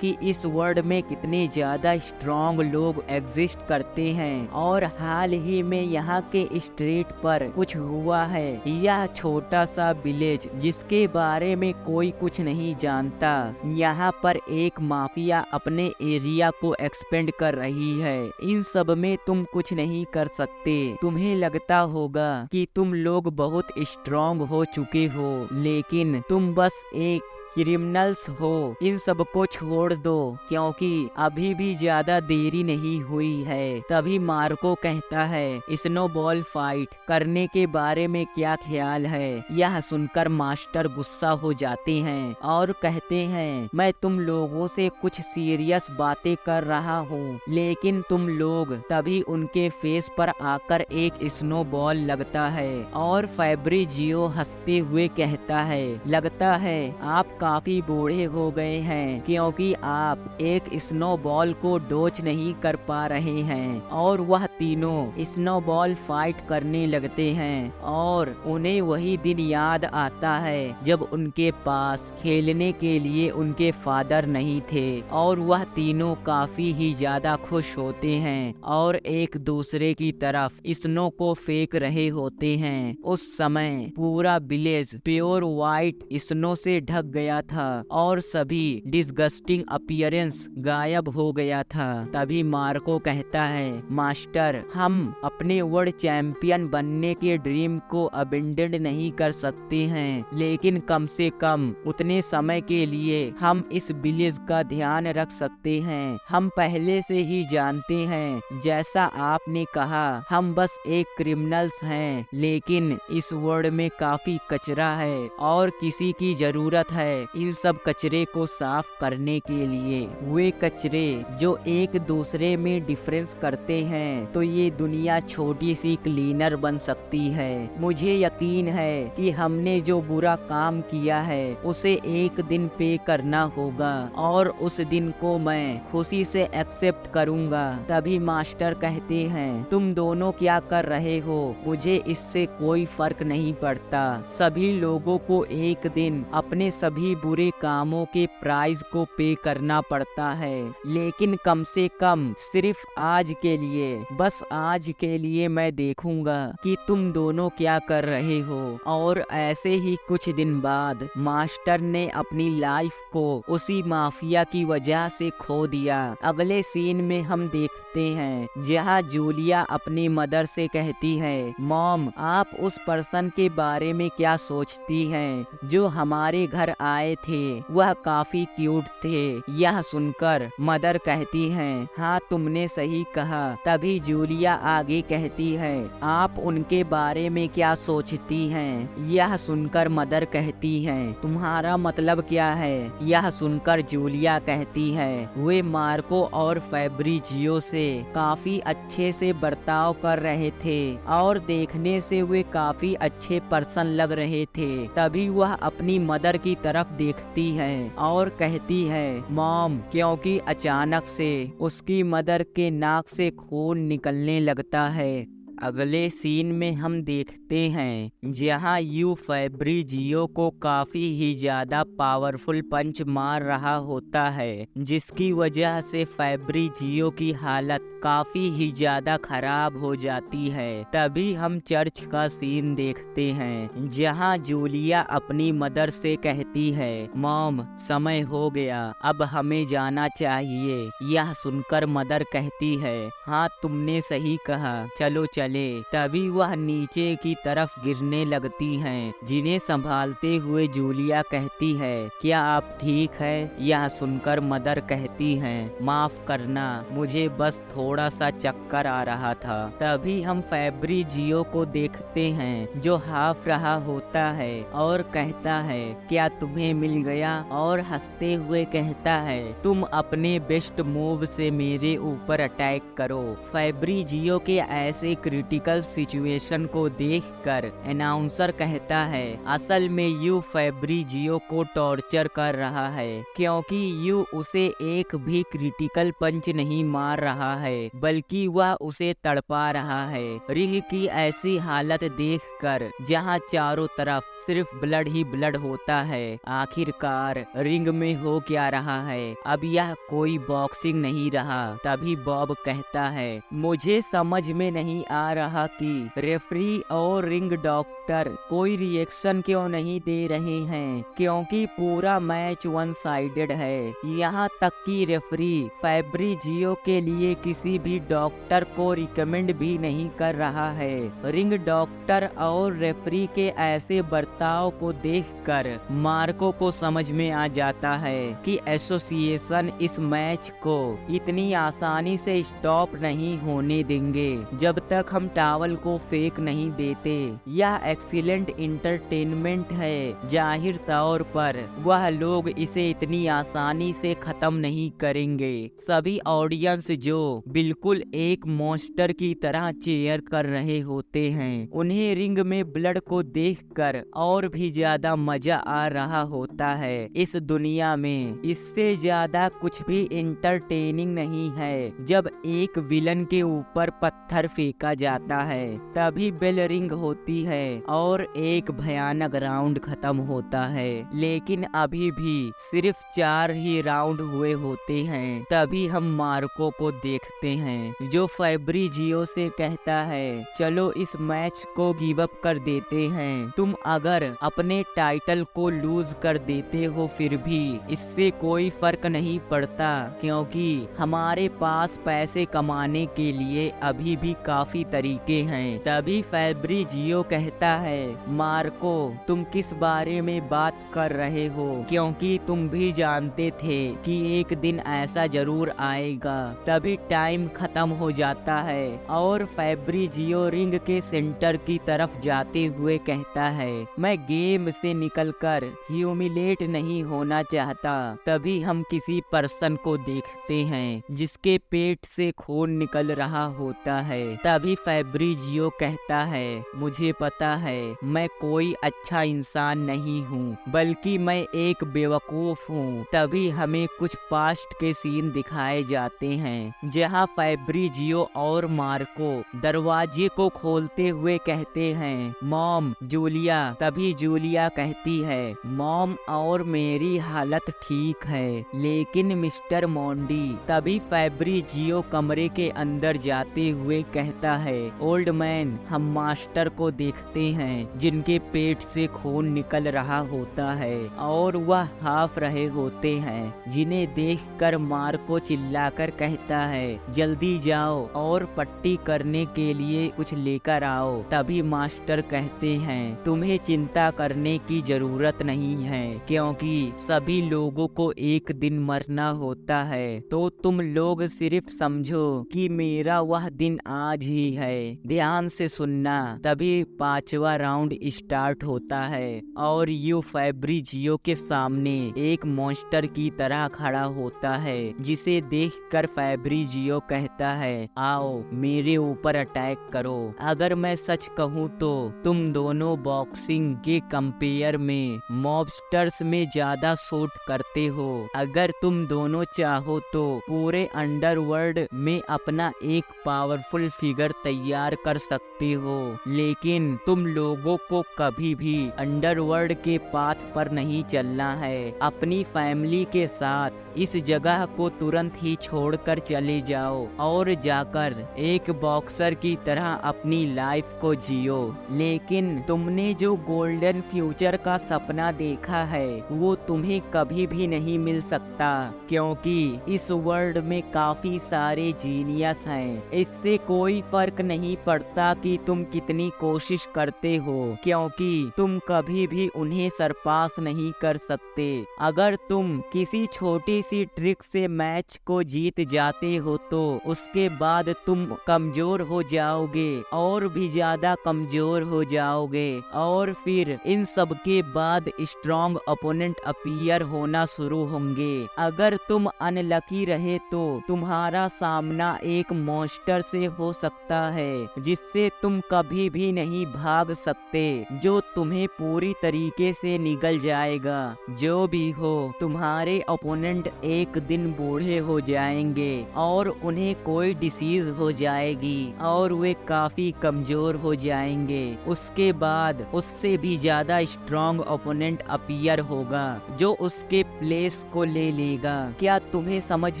Speaker 1: कि इस वर्ल्ड में कितने ज्यादा स्ट्रॉन्ग लोग एग्जिस्ट करते हैं और हाल ही में यहाँ के स्ट्रीट पर कुछ हुआ है। यह छोटा सा विलेज जिसके बारे में कोई कुछ नहीं जानता, यहाँ पर एक माफिया अपने एरिया को एक्सपेंड कर रही है। इन सब में तुम कुछ नहीं कर सकते। तुम्हें लगता होगा कि तुम लोग बहुत स्ट्रॉन्ग हो चुके हो लेकिन तुम बस एक क्रिमिनल्स हो। इन सब को छोड़ दो क्योंकि अभी भी ज्यादा देरी नहीं हुई है। तभी मार्को कहता है स्नोबॉल फाइट करने के बारे में क्या ख्याल है। यह सुनकर मास्टर गुस्सा हो जाते हैं और कहते हैं मैं तुम लोगों से कुछ सीरियस बातें कर रहा हूँ लेकिन तुम लोग। तभी उनके फेस पर आकर एक स्नोबॉल लगता है और फैब्रिजियो हंसते हुए कहता है लगता है आप काफी बूढ़े हो गए हैं क्योंकि आप एक स्नोबॉल को डोच नहीं कर पा रहे हैं। और वह तीनों स्नोबॉल फाइट करने लगते हैं और उन्हें वही दिन याद आता है जब उनके पास खेलने के लिए उनके फादर नहीं थे और वह तीनों काफी ही ज्यादा खुश होते हैं और एक दूसरे की तरफ स्नो को फेंक रहे होते हैं। उस समय पूरा विलेज प्योर व्हाइट स्नो से ढक गया था और सभी डिस्गस्टिंग अपीयरेंस गायब हो गया था। तभी मार्को कहता है मास्टर हम अपने वर्ल्ड चैंपियन बनने के ड्रीम को अबेंडन नहीं कर सकते हैं लेकिन कम से कम उतने समय के लिए हम इस विलेज का ध्यान रख सकते हैं। हम पहले से ही जानते हैं जैसा आपने कहा हम बस एक क्रिमिनल्स हैं लेकिन इस वर्ल्ड में काफी कचरा है और किसी की जरूरत है इन सब कचरे को साफ करने के लिए। वे कचरे जो एक दूसरे में डिफरेंस करते हैं तो ये दुनिया छोटी सी क्लीनर बन सकती है। मुझे यकीन है कि हमने जो बुरा काम किया है उसे एक दिन पे करना होगा और उस दिन को मैं खुशी से एक्सेप्ट करूंगा। तभी मास्टर कहते हैं तुम दोनों क्या कर रहे हो, मुझे इससे कोई फर्क नहीं पड़ता। सभी लोगों को एक दिन अपने सभी ही बुरे कामों के प्राइस को पे करना पड़ता है, लेकिन कम से कम सिर्फ आज के लिए, बस आज के लिए मैं देखूंगा कि तुम दोनों क्या कर रहे हो। और ऐसे ही कुछ दिन बाद मास्टर ने अपनी लाइफ को उसी माफिया की वजह से खो दिया। अगले सीन में हम देखते हैं जहाँ जूलिया अपनी मदर से कहती है, मॉम आप उस पर्सन के बारे में क्या सोचती हैं जो हमारे घर आए थे, वह काफी क्यूट थे। यह सुनकर मदर कहती हैं, हाँ तुमने सही कहा। तभी जूलिया आगे कहती है, आप उनके बारे में क्या सोचती हैं? यह सुनकर मदर कहती है, तुम्हारा मतलब क्या है? यह सुनकर जूलिया कहती है, वे मार्को और फैब्रिजियो से काफी अच्छे से बर्ताव कर रहे थे और देखने से वे काफी अच्छे पर्सन लग रहे थे। तभी वह अपनी मदर की तरफ देखती है और कहती है, मॉम, क्योंकि अचानक से उसकी मदर के नाक से खून निकलने लगता है। अगले सीन में हम देखते हैं जहां यू फैब्रिजियो को काफी ही ज्यादा पावरफुल पंच मार रहा होता है, जिसकी वजह से फैब्रिजियो की हालत काफी ही ज्यादा खराब हो जाती है। तभी हम चर्च का सीन देखते हैं जहां जूलिया अपनी मदर से कहती है, मॉम समय हो गया, अब हमें जाना चाहिए। यह सुनकर मदर कहती है, हाँ तुमने सही कहा, चलो चले। तभी वह नीचे की तरफ गिरने लगती हैं, जिन्हें संभालते हुए जूलिया कहती है, क्या आप ठीक है? यह सुनकर मदर कहती हैं, माफ करना, मुझे बस थोड़ा सा चक्कर आ रहा था। तभी हम फैब्रिजियो को देखते हैं जो हाफ रहा होता है और कहता है, क्या तुम्हें मिल गया? और हंसते हुए कहता है, तुम अपने बेस्ट मूव से मेरे ऊपर अटैक करो। फैब्रिजियो के ऐसे क्रिटिकल सिचुएशन को देखकर अनाउंसर कहता है, असल में यू फैब्रिजियो को टॉर्चर कर रहा है, क्योंकि यू उसे एक भी क्रिटिकल पंच नहीं मार रहा है, बल्कि वह उसे तड़पा रहा है। रिंग की ऐसी हालत देखकर जहां चारों तरफ सिर्फ ब्लड ही ब्लड होता है, आखिरकार रिंग में हो क्या रहा है? अब यह कोई बॉक्सिंग नहीं रहा। तभी बॉब कहता है, मुझे समझ में नहीं आ रहा कि रेफरी और रिंग डॉक्टर कोई रिएक्शन क्यों नहीं दे रहे हैं, क्योंकि पूरा मैच वन साइडेड है। यहाँ तक कि रेफरी फैब्रिजियो के लिए किसी भी डॉक्टर को रिकमेंड भी नहीं कर रहा है। रिंग डॉक्टर और रेफरी के ऐसे बर्ताव को देखकर मार्को को समझ में आ जाता है कि एसोसिएशन इस मैच को इतनी आसानी से स्टॉप नहीं होने देंगे जब तक हम टावल को फेंक नहीं देते। यह एक्सीलेंट इंटरटेनमेंट है, जाहिर तौर पर वह लोग इसे इतनी आसानी से खत्म नहीं करेंगे। सभी ऑडियंस जो बिल्कुल एक मॉन्स्टर की तरह चीयर कर रहे होते हैं, उन्हें रिंग में ब्लड को देखकर और भी ज्यादा मजा आ रहा होता है। इस दुनिया में इससे ज्यादा कुछ भी इंटरटेनिंग नहीं है। जब एक विलन के ऊपर पत्थर फेंका जाता है, तभी बेल रिंग होती है और एक भयानक राउंड खत्म होता है, लेकिन अभी भी सिर्फ 4 ही राउंड हुए होते हैं। तभी हम मार्को को देखते हैं जो फैब्रिजियो से कहता है, चलो इस मैच को गिव अप कर देते हैं। तुम अगर अपने टाइटल को लूज कर देते हो फिर भी इससे कोई फर्क नहीं पड़ता, क्योंकि हमारे पास पैसे कमाने के लिए अभी भी काफी तरीके हैं। तभी फैब्रिजियो कहता है, मार्को तुम किस बारे में बात कर रहे हो, क्योंकि तुम भी जानते थे कि एक दिन ऐसा जरूर आएगा। तभी टाइम खत्म हो जाता है और फैब्रिजियो रिंग के सेंटर की तरफ जाते हुए कहता है, मैं गेम से निकलकर ह्यूमिलेट नहीं होना चाहता। तभी हम किसी पर्सन को देखते हैं जिसके पेट से खून निकल रहा होता है। तभी फैब्रिजियो कहता है, मुझे पता है मैं कोई अच्छा इंसान नहीं हूँ, बल्कि मैं एक बेवकूफ हूँ। तभी हमें कुछ पास्ट के सीन दिखाए जाते हैं जहाँ फैब्रिजियो और मार्को दरवाजे को खोलते हुए कहते हैं, मॉम, जूलिया। तभी जूलिया कहती है, मॉम और मेरी हालत ठीक है, लेकिन मिस्टर मोंडी। तभी फैब्रिजियो कमरे के अंदर जाते हुए कहता है, ओल्ड मैन, हम मास्टर को देखते हैं जिनके पेट से खून निकल रहा होता है और वह हाफ रहे होते हैं, जिन्हें देखकर मार्को चिल्लाकर कहता है, जल्दी जाओ और पट्टी करने के लिए कुछ लेकर आओ। तभी मास्टर कहते हैं, तुम्हें चिंता करने की जरूरत नहीं है, क्योंकि सभी लोगों को एक दिन मरना होता है। तो तुम लोग सिर्फ समझो कि मेरा वह दिन आज ही है। ध्यान से सुनना। तभी 5वां राउंड स्टार्ट होता है और यू फैब्रिजियो के सामने एक मॉन्स्टर की तरह खड़ा होता है, जिसे देखकर फैब्रिजियो कहता है, आओ मेरे ऊपर अटैक करो। अगर मैं सच कहूँ तो तुम दोनों बॉक्सिंग के कंपेयर में मॉबस्टर्स में ज्यादा शूट करते हो। अगर तुम दोनों चाहो तो पूरे अंडरवर्ल्ड में अपना एक पावरफुल फिगर तैयार कर सकते हो, लेकिन तुम लोगों को कभी भी अंडरवर्ल्ड के पाथ पर नहीं चलना है। अपनी फैमिली के साथ इस जगह को तुरंत ही छोड़कर चले जाओ और जाकर एक बॉक्सर की तरह अपनी लाइफ को जियो। लेकिन तुमने जो गोल्डन फ्यूचर का सपना देखा है वो तुम्हें कभी भी नहीं मिल सकता, क्योंकि इस वर्ल्ड में काफी सारे जीनियस हैं। इससे कोई फर्क नहीं पड़ता कि तुम कितनी कोशिश करते हो, क्योंकि तुम कभी भी उन्हें सरपास नहीं कर सकते। अगर तुम किसी छोटी सी ट्रिक से मैच को जीत जाते हो तो उसके बाद तुम कमजोर हो जाओगे और भी ज्यादा कमजोर हो जाओगे, और फिर इन सब के बाद स्ट्रॉन्ग ओपोनेंट अपीयर होना शुरू होंगे। अगर तुम अनलकी रहे तो तुम्हारा सामना एक मॉन्स्टर से हो सकता है जिससे तुम कभी भी नहीं भाग सकते, जो तुम्हें पूरी तरीके से निगल जाएगा। जो भी हो, तुम्हारे ओपोनेंट एक दिन बूढ़े हो जाएंगे और उन्हें कोई डिसीज हो जाएगी और वे काफी कमजोर हो जाएंगे। उसके बाद उससे भी ज्यादा स्ट्रॉन्ग ओपोनेंट अपीयर होगा जो उसके प्लेस को ले लेगा। क्या तुम्हें समझ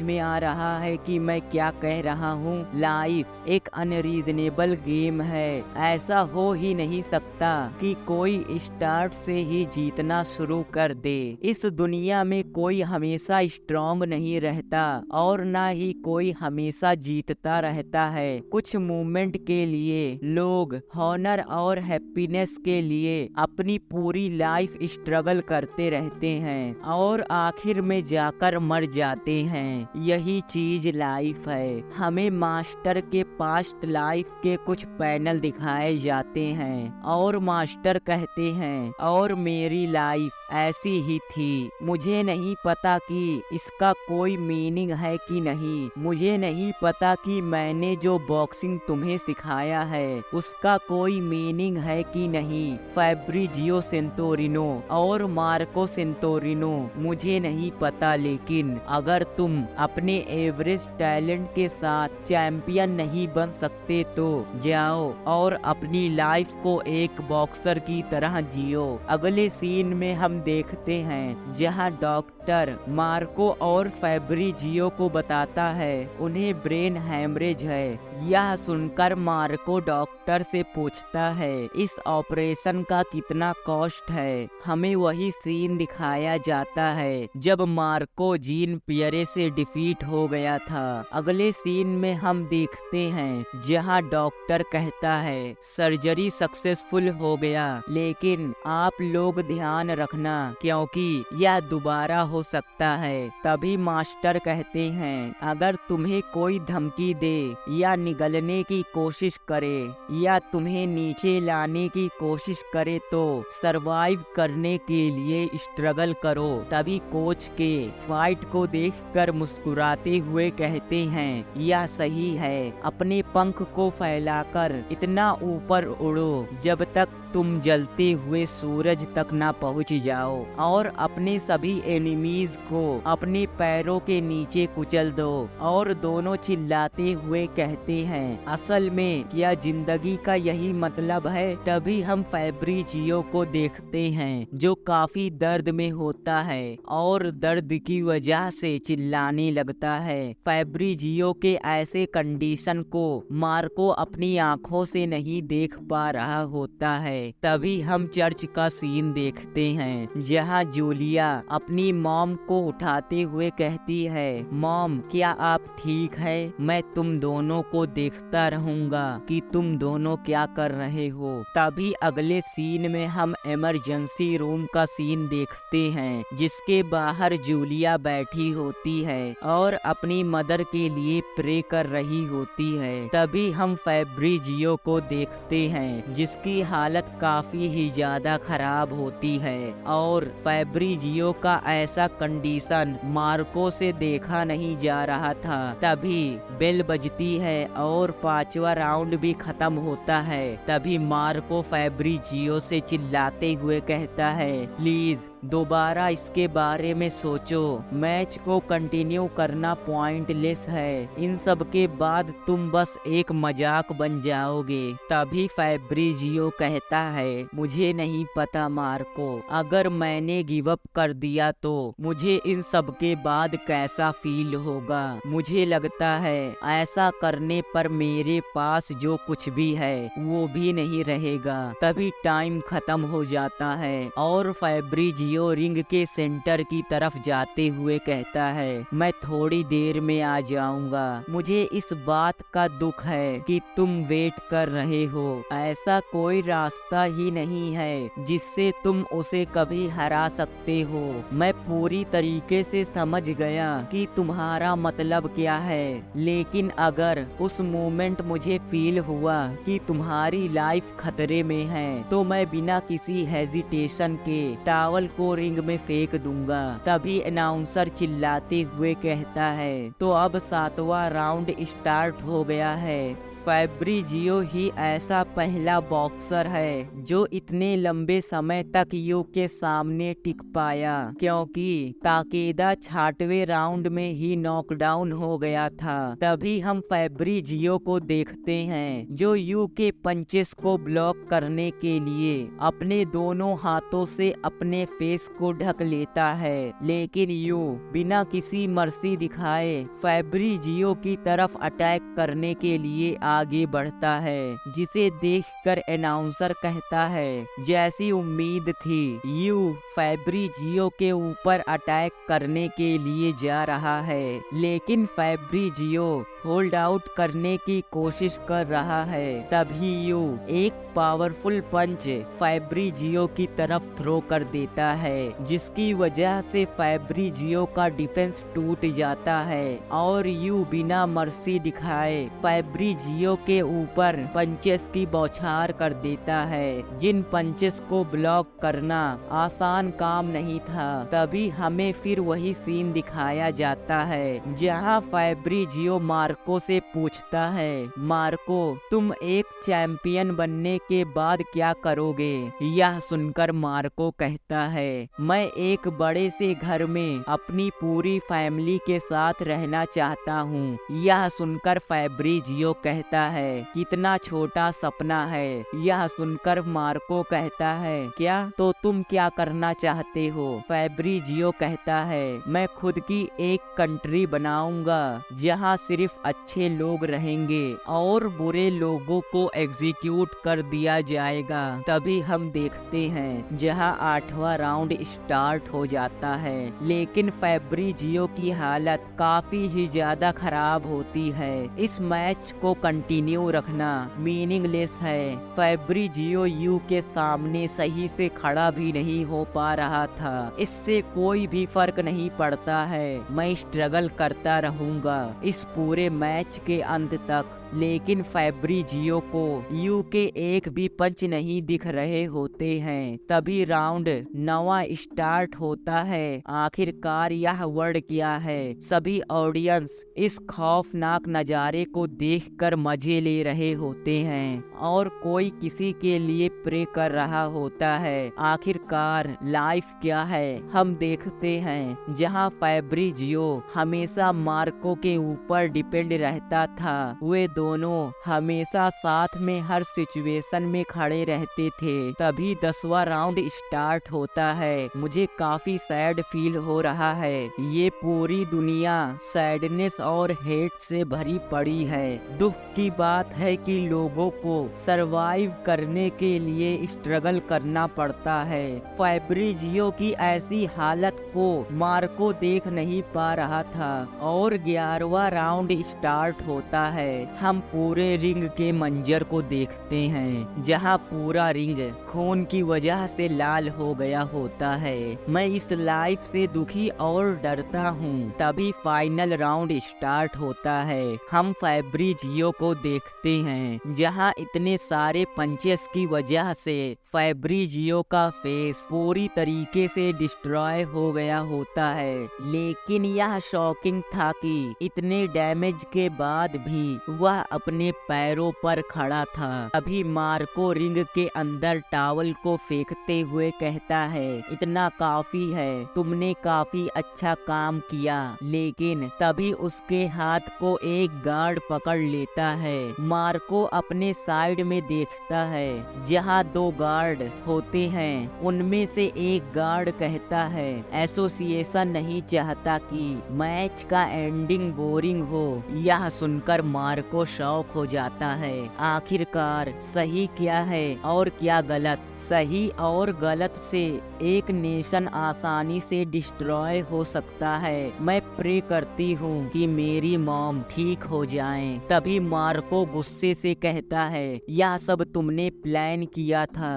Speaker 1: में आ रहा है कि मैं क्या कह रहा हूँ? लाइफ एक अनरीजनेबल गेम है। ऐसा हो ही नहीं सकता कि कोई स्टार्ट से ही जीतना शुरू कर दे। इस दुनिया में कोई हमेशा स्ट्रॉन्ग नहीं रहता और ना ही कोई हमेशा जीतता रहता है। कुछ मूवमेंट के लिए लोग हॉनर और हैप्पीनेस के लिए अपनी पूरी लाइफ स्ट्रगल करते रहते हैं और आखिर में जाकर मर जाते हैं। यही चीज लाइफ है। हमें मास्टर के पास्ट लाइफ के कुछ पैनल दिखाए जाते हैं और मास्टर कहते हैं, और मेरी लाइफ ऐसी ही थी। मुझे नहीं पता कि इसका कोई मीनिंग है कि नहीं। मुझे नहीं पता कि मैंने जो बॉक्सिंग तुम्हें सिखाया है उसका कोई मीनिंग है कि नहीं। फैब्रिजियो सेंटोरिनो और मार्को सेंटोरिनो, मुझे नहीं पता, लेकिन अगर तुम अपने एवरेज टैलेंट के साथ चैंपियन नहीं बन सकते तो जाओ और अपनी लाइफ को एक बॉक्सर की तरह जियो। अगले सीन में हम देखते हैं जहां डॉक्टर मार्को और फैब्रिजियो को बताता है उन्हें ब्रेन हैमरेज है। यह सुनकर मार्को डॉक्टर से पूछता है, इस ऑपरेशन का कितना कॉस्ट है? हमें वही सीन दिखाया जाता है जब मार्को जीन पियरे से डिफीट हो गया था। अगले सीन में हम देखते हैं जहां डॉक्टर कहता है, सर्जरी सक्सेसफुल हो गया, लेकिन आप लोग ध्यान रखना क्योंकि यह दोबारा हो सकता है। तभी मास्टर कहते हैं, अगर तुम्हें कोई धमकी दे या निगलने की कोशिश करे या तुम्हें नीचे लाने की कोशिश करे तो सरवाइव करने के लिए स्ट्रगल करो। तभी कोच के फाइट को देखकर मुस्कुराते हुए कहते हैं, यह सही है, अपने पंख को फैलाकर इतना ऊपर उड़ो जब तक तुम जलते हुए सूरज तक ना पहुंच जाओ और अपने सभी एनिमीज को अपने पैरों के नीचे कुचल दो। और दोनों चिल्लाते हुए कहते हैं, असल में क्या जिंदगी का यही मतलब है? तभी हम फैब्रिजियो को देखते हैं जो काफी दर्द में होता है और दर्द की वजह से चिल्लाने लगता है। फैब्रिजियो के ऐसे कंडीशन को मार्को अपनी आंखों से नहीं देख पा रहा होता है। तभी हम चर्च का सीन देखते हैं जहां जूलिया अपनी मॉम को उठाते हुए कहती है, मॉम क्या आप ठीक है? मैं तुम दोनों को देखता रहूंगा कि तुम दोनों क्या कर रहे हो। तभी अगले सीन में हम इमरजेंसी रूम का सीन देखते हैं जिसके बाहर जूलिया बैठी होती है और अपनी मदर के लिए प्रे कर रही होती है। तभी हम फैब्रिजियो को देखते हैं जिसकी हालत काफी ही ज्यादा खराब होती है और फैब्रिजियो का ऐसा कंडीशन मार्को से देखा नहीं जा रहा था। तभी बेल बजती है और 5वां राउंड भी खत्म होता है। तभी मार्को फैब्रिजियो से चिल्लाते हुए कहता है, प्लीज दोबारा इसके बारे में सोचो, मैच को कंटिन्यू करना पॉइंटलेस है, इन सब के बाद तुम बस एक मजाक बन जाओगे। तभी फैब्रिजियो कहता है, मुझे नहीं पता मार्को, अगर मैंने गिव अप कर दिया तो मुझे इन सब के बाद कैसा फील होगा। मुझे लगता है ऐसा करने पर मेरे पास जो कुछ भी है वो भी नहीं रहेगा। तभी टाइम खत्म हो जाता है और फैब्रिजियो रिंग के सेंटर की तरफ जाते हुए कहता है, मैं थोड़ी देर में आ जाऊंगा। मुझे इस बात का दुख है कि तुम वेट कर रहे हो। ऐसा कोई रास्ता ही नहीं है जिससे तुम उसे कभी हरा सकते हो। मैं पूरी तरीके से समझ गया कि तुम्हारा मतलब क्या है, लेकिन अगर उस मोमेंट मुझे फील हुआ कि तुम्हारी लाइफ खतरे में है तो मैं बिना किसी हेजिटेशन के टॉवल को रिंग में फेंक दूंगा। तभी अनाउंसर चिल्लाते हुए कहता है, तो अब 7वां राउंड स्टार्ट हो गया है। फैब्रिजियो ही ऐसा पहला बॉक्सर है जो इतने लंबे समय तक यू के सामने टिक पाया, क्योंकि ताकेदा 6वें राउंड में ही नॉकडाउन हो गया था। तभी हम फैब्रिजियो को देखते हैं जो यू के पंचेस को ब्लॉक करने के लिए अपने दोनों हाथों से अपने फेस को ढक लेता है, लेकिन यू बिना किसी मर्सी दिखाए फैब्रिजियो की तरफ अटैक करने के लिए आगे बढ़ता है, जिसे देखकर अनाउंसर कहता है, जैसी उम्मीद थी यू फैब्रिजियो के ऊपर अटैक करने के लिए जा रहा है, लेकिन फैब्रिजियो होल्ड आउट करने की कोशिश कर रहा है। तभी यू एक पावरफुल पंच फैब्रिजियो की तरफ थ्रो कर देता है, जिसकी वजह से फैब्रिजियो का डिफेंस टूट जाता है और यू बिना मर्सी दिखाए फैब्रिजियो के ऊपर पंचेस की बौछार कर देता है, जिन पंचेस को ब्लॉक करना आसान काम नहीं था। तभी हमें फिर वही सीन दिखाया जाता है जहां फैब्रिजियो मार्को से पूछता है, मार्को तुम एक चैंपियन बनने के बाद क्या करोगे? यह सुनकर मार्को कहता है, मैं एक बड़े से घर में अपनी पूरी फैमिली के साथ रहना चाहता हूँ। यह सुनकर फैब्रिजियो कहता है, कितना छोटा सपना है। यह सुनकर मार्को कहता है, क्या तो तुम क्या करना चाहते हो? फैब्रिजियो कहता है, मैं खुद की एक कंट्री बनाऊंगा जहां सिर्फ अच्छे लोग रहेंगे और बुरे लोगों को एग्जीक्यूट कर दिया जाएगा। तभी हम देखते हैं जहां 8वां राउंड स्टार्ट हो जाता है, लेकिन फैब्रिजियो की हालत काफी ही ज्यादा खराब होती है। इस मैच को कंटिन्यू रखना मीनिंगलेस है। फैब्रिजियो यू के सामने सही से खड़ा भी नहीं हो पा रहा था। इससे कोई भी फर्क नहीं पड़ता है, मैं स्ट्रगल करता रहूंगा इस पूरे मैच के अंत तक। लेकिन फैब्रिजियो को यू के एक भी पंच नहीं दिख रहे होते हैं। तभी राउंड 9वां स्टार्ट होता है। आखिरकार यह वर्ड क्या है? सभी ऑडियंस इस खौफनाक नजारे को देखकर मजे ले रहे होते हैं और कोई किसी के लिए प्रे कर रहा होता है। आखिरकार लाइफ क्या है? हम देखते हैं जहां फैब्रिजियो हमेशा मार्को के ऊपर डिपेंड रहता था, वे दोनों हमेशा साथ में हर सिचुएशन में खड़े रहते थे। तभी 10वां राउंड स्टार्ट होता है। मुझे काफी सैड फील हो रहा है। ये पूरी दुनिया सैडनेस और हेट से भरी पड़ी है। दुख की बात है कि लोगों को सरवाइव करने के लिए स्ट्रगल करना पड़ता है। फैब्रिजियो की ऐसी हालत को मार्को देख नहीं पा रहा था और 11वां राउंड स्टार्ट होता है। हम पूरे रिंग के मंजर को देखते हैं जहां पूरा रिंग खून की वजह से लाल हो गया होता है। मैं इस लाइफ से दुखी और डरता हूं। तभी फाइनल राउंड स्टार्ट होता है। हम फैब्रिजियो को देखते हैं जहां इतने सारे पंचेस की वजह से फैब्रिजियो का फेस पूरी तरीके से डिस्ट्रॉय हो गया होता है। लेकिन यह शॉकिंग था कि इतने डैमेज के बाद भी वह अपने पैरों पर खड़ा था। अभी मार्को रिंग के अंदर टॉवल को फेंकते हुए कहता है, इतना काफी है, तुमने काफी अच्छा काम किया। लेकिन तभी उसके हाथ को एक गार्ड पकड़ लेता है। मार्को अपने साइड में देखता है जहां 2 गार्ड होते हैं। उनमें से एक गार्ड कहता है, एसोसिएशन नहीं चाहता कि मैच का एंडिंग बोरिंग हो। यह सुनकर मार्को शॉक हो जाता है। आखिरकार सही क्या है और क्या गलत? सही और गलत से एक नेशन आसानी से डिस्ट्रॉय हो सकता है। मैं प्रे करती हूँ कि मेरी मॉम ठीक हो जाएं। तभी मार्को गुस्से से कहता है, यह सब तुमने प्लान किया था।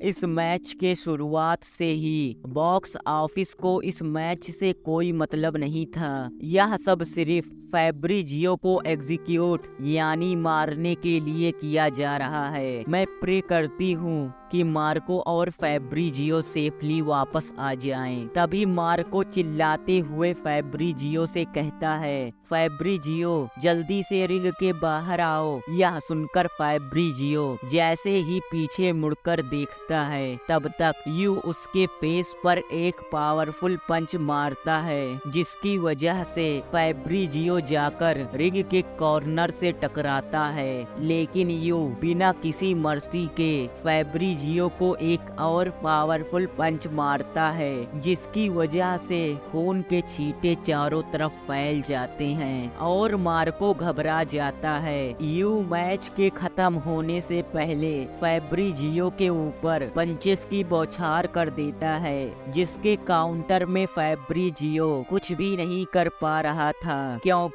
Speaker 1: इस मैच के शुरुआत से ही बॉक्स ऑफिस को इस मैच से कोई मतलब नहीं था। यह सब सिर्फ फैब्रिजियो को एग्जीक्यूट यानी मारने के लिए किया जा रहा है। मैं प्रे करती हूँ कि मार्को और फैब्रिजियो सेफली वापस आ जाएं। तभी मार्को चिल्लाते हुए फैब्रिजियो से कहता है, फैब्रिजियो जल्दी से रिंग के बाहर आओ। यह सुनकर फैब्रिजियो जैसे ही पीछे मुड़कर देखता है, तब तक यू उसके फेस पर एक पावरफुल पंच मारता है, जिसकी वजह से फैब्रिजियो जाकर रिंग के कॉर्नर से टकराता है। लेकिन यू बिना किसी मर्सी के फैब्रिजियो को एक और पावरफुल पंच मारता है, जिसकी वजह से खून के छींटे चारों तरफ फैल जाते हैं और मार्को घबरा जाता है। यू मैच के खत्म होने से पहले फैब्रिजियो के ऊपर पंचेस की बौछार कर देता है, जिसके काउंटर में फैब्रिजियो कुछ भी नहीं कर पा रहा था, क्योंकि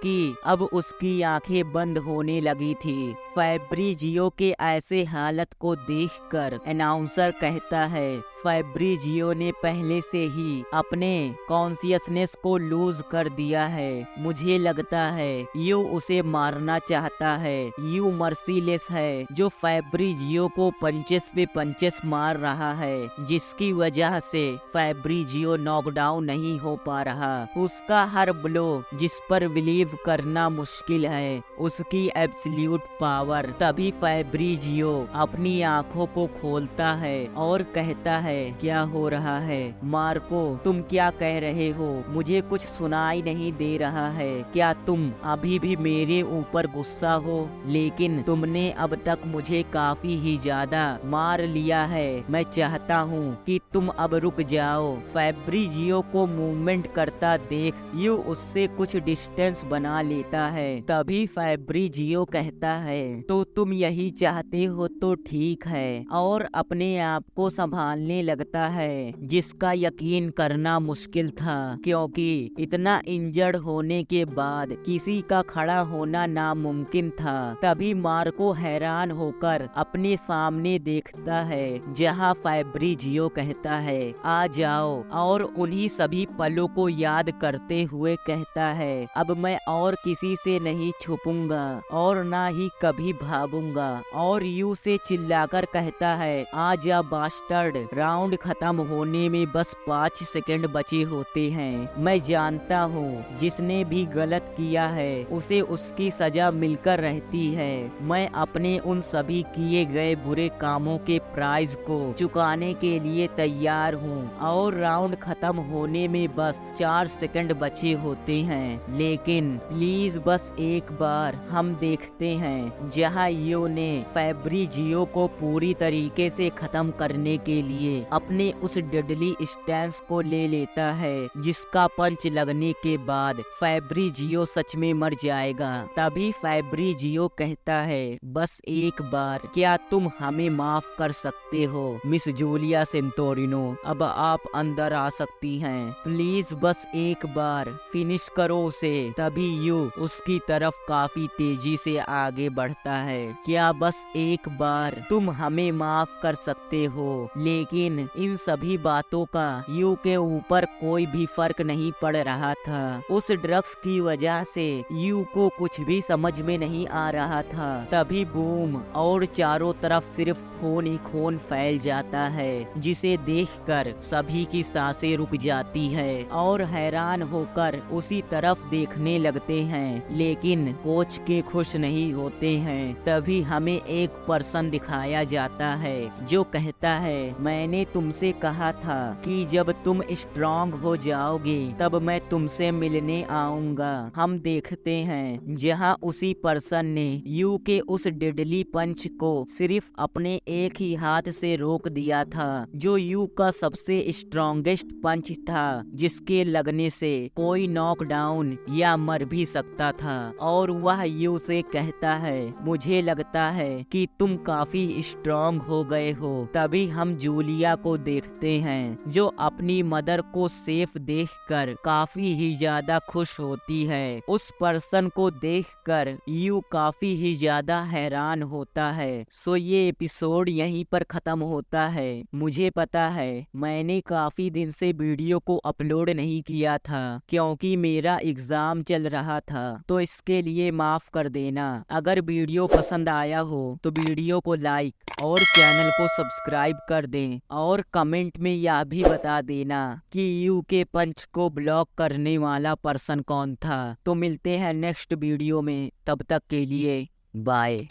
Speaker 1: अब उसकी आंखें बंद होने लगी थी। फैब्रिजियो के ऐसे हालत को देखकर अनाउंसर कहता है, फैब्रिजियो ने पहले से ही अपने कॉन्शियसनेस को लूज कर दिया है। मुझे लगता है यू उसे मारना चाहता है। यू मर्सीलेस है, जो फैब्रिजियो को पंचेस पे पंचेस मार रहा है, जिसकी वजह से फैब्रिजियो नॉकडाउन नहीं हो पा रहा। उसका हर ब्लो जिस पर बिलीव करना मुश्किल है, उसकी एब्सोल्यूट पावर। तभी फैब्रिजियो अपनी आंखों को खोल बोलता है और कहता है, क्या हो रहा है मार्को, तुम क्या कह रहे हो? मुझे कुछ सुनाई नहीं दे रहा है। क्या तुम अभी भी मेरे ऊपर गुस्सा हो? लेकिन तुमने अब तक मुझे काफी ही ज्यादा मार लिया है। मैं चाहता हूँ कि तुम अब रुक जाओ। फैब्रिजियो को मूवमेंट करता देख यू उससे कुछ डिस्टेंस बना लेता है। तभी फैब्रिजियो कहता है, तो तुम यही चाहते हो तो ठीक है, और अपने आप को संभालने लगता है, जिसका यकीन करना मुश्किल था, क्योंकि इतना इंजर्ड होने के बाद किसी का खड़ा होना नामुमकिन था। तभी मार्को हैरान होकर अपने सामने देखता है, जहां फैब्रिजियो कहता है, आ जाओ, और उन्हीं सभी पलों को याद करते हुए कहता है, अब मैं और किसी से नहीं छुपूंगा और ना ही कभी भागूंगा। और यू से चिल्लाकर कहता है, आ जा बास्टर्ड, राउंड खत्म होने में बस 5 सेकंड बचे होते हैं। मैं जानता हूँ जिसने भी गलत किया है उसे उसकी सजा मिलकर रहती है। मैं अपने उन सभी किए गए बुरे कामों के प्राइस को चुकाने के लिए तैयार हूँ, और राउंड खत्म होने में बस 4 सेकंड बचे होते हैं। लेकिन प्लीज बस एक बार हम देखते हैं। जहाँ यू ने फैब्रिजियो को पूरी तरीके से खत्म करने के लिए अपने उस डेडली स्टैंस को ले लेता है, जिसका पंच लगने के बाद फैब्रिजियो सच में मर जाएगा। तभी फैब्रिजियो कहता है, बस एक बार, क्या तुम हमें माफ कर सकते हो मिस जूलिया सेंटोरिनो? अब आप अंदर आ सकती हैं। प्लीज बस एक बार फिनिश करो उसे। तभी यू उसकी तरफ काफी तेजी से आगे बढ़ता है। क्या बस एक बार तुम हमें माफ कर सकते हो? लेकिन इन सभी बातों का यू के ऊपर कोई भी फर्क नहीं पड़ रहा था। उस ड्रग्स की वजह से यू को कुछ भी समझ में नहीं आ रहा था। तभी बूम, और चारों तरफ सिर्फ खून ही खून फैल जाता है, जिसे देखकर सभी की सांसें रुक जाती है और हैरान होकर उसी तरफ देखने लगते हैं। लेकिन कोच के खुश नहीं होते हैं। तभी हमें एक पर्सन दिखाया जाता है जो कहता है, मैंने तुमसे कहा था कि जब तुम स्ट्रांग हो जाओगे तब मैं तुमसे मिलने आऊंगा। हम देखते हैं जहां उसी पर्सन ने यू के उस डेडली पंच को सिर्फ अपने एक ही हाथ से रोक दिया था, जो यू का सबसे स्ट्रॉन्गेस्ट पंच था, जिसके लगने से कोई नॉकडाउन या मर भी सकता था। और वह यू से कहता है, मुझे लगता है कि तुम काफी स्ट्रॉन्ग हो गए हो। तभी हम जूलिया को देखते हैं, जो अपनी मदर को सेफ देखकर काफी ही ज्यादा खुश होती है। उस पर्सन को देखकर यू काफी ही ज्यादा हैरान होता है। सो ये एपिसोड यहीं पर खत्म होता है। मुझे पता है मैंने काफी दिन से वीडियो को अपलोड नहीं किया था, क्योंकि मेरा एग्जाम चल रहा था, तो इसके लिए माफ कर देना। अगर वीडियो पसंद आया हो तो वीडियो को लाइक और चैनल को सब्सक्राइब कर दें, और कमेंट में यह भी बता देना कि यू के पंच को ब्लॉक करने वाला पर्सन कौन था। तो मिलते हैं नेक्स्ट वीडियो में, तब तक के लिए बाय।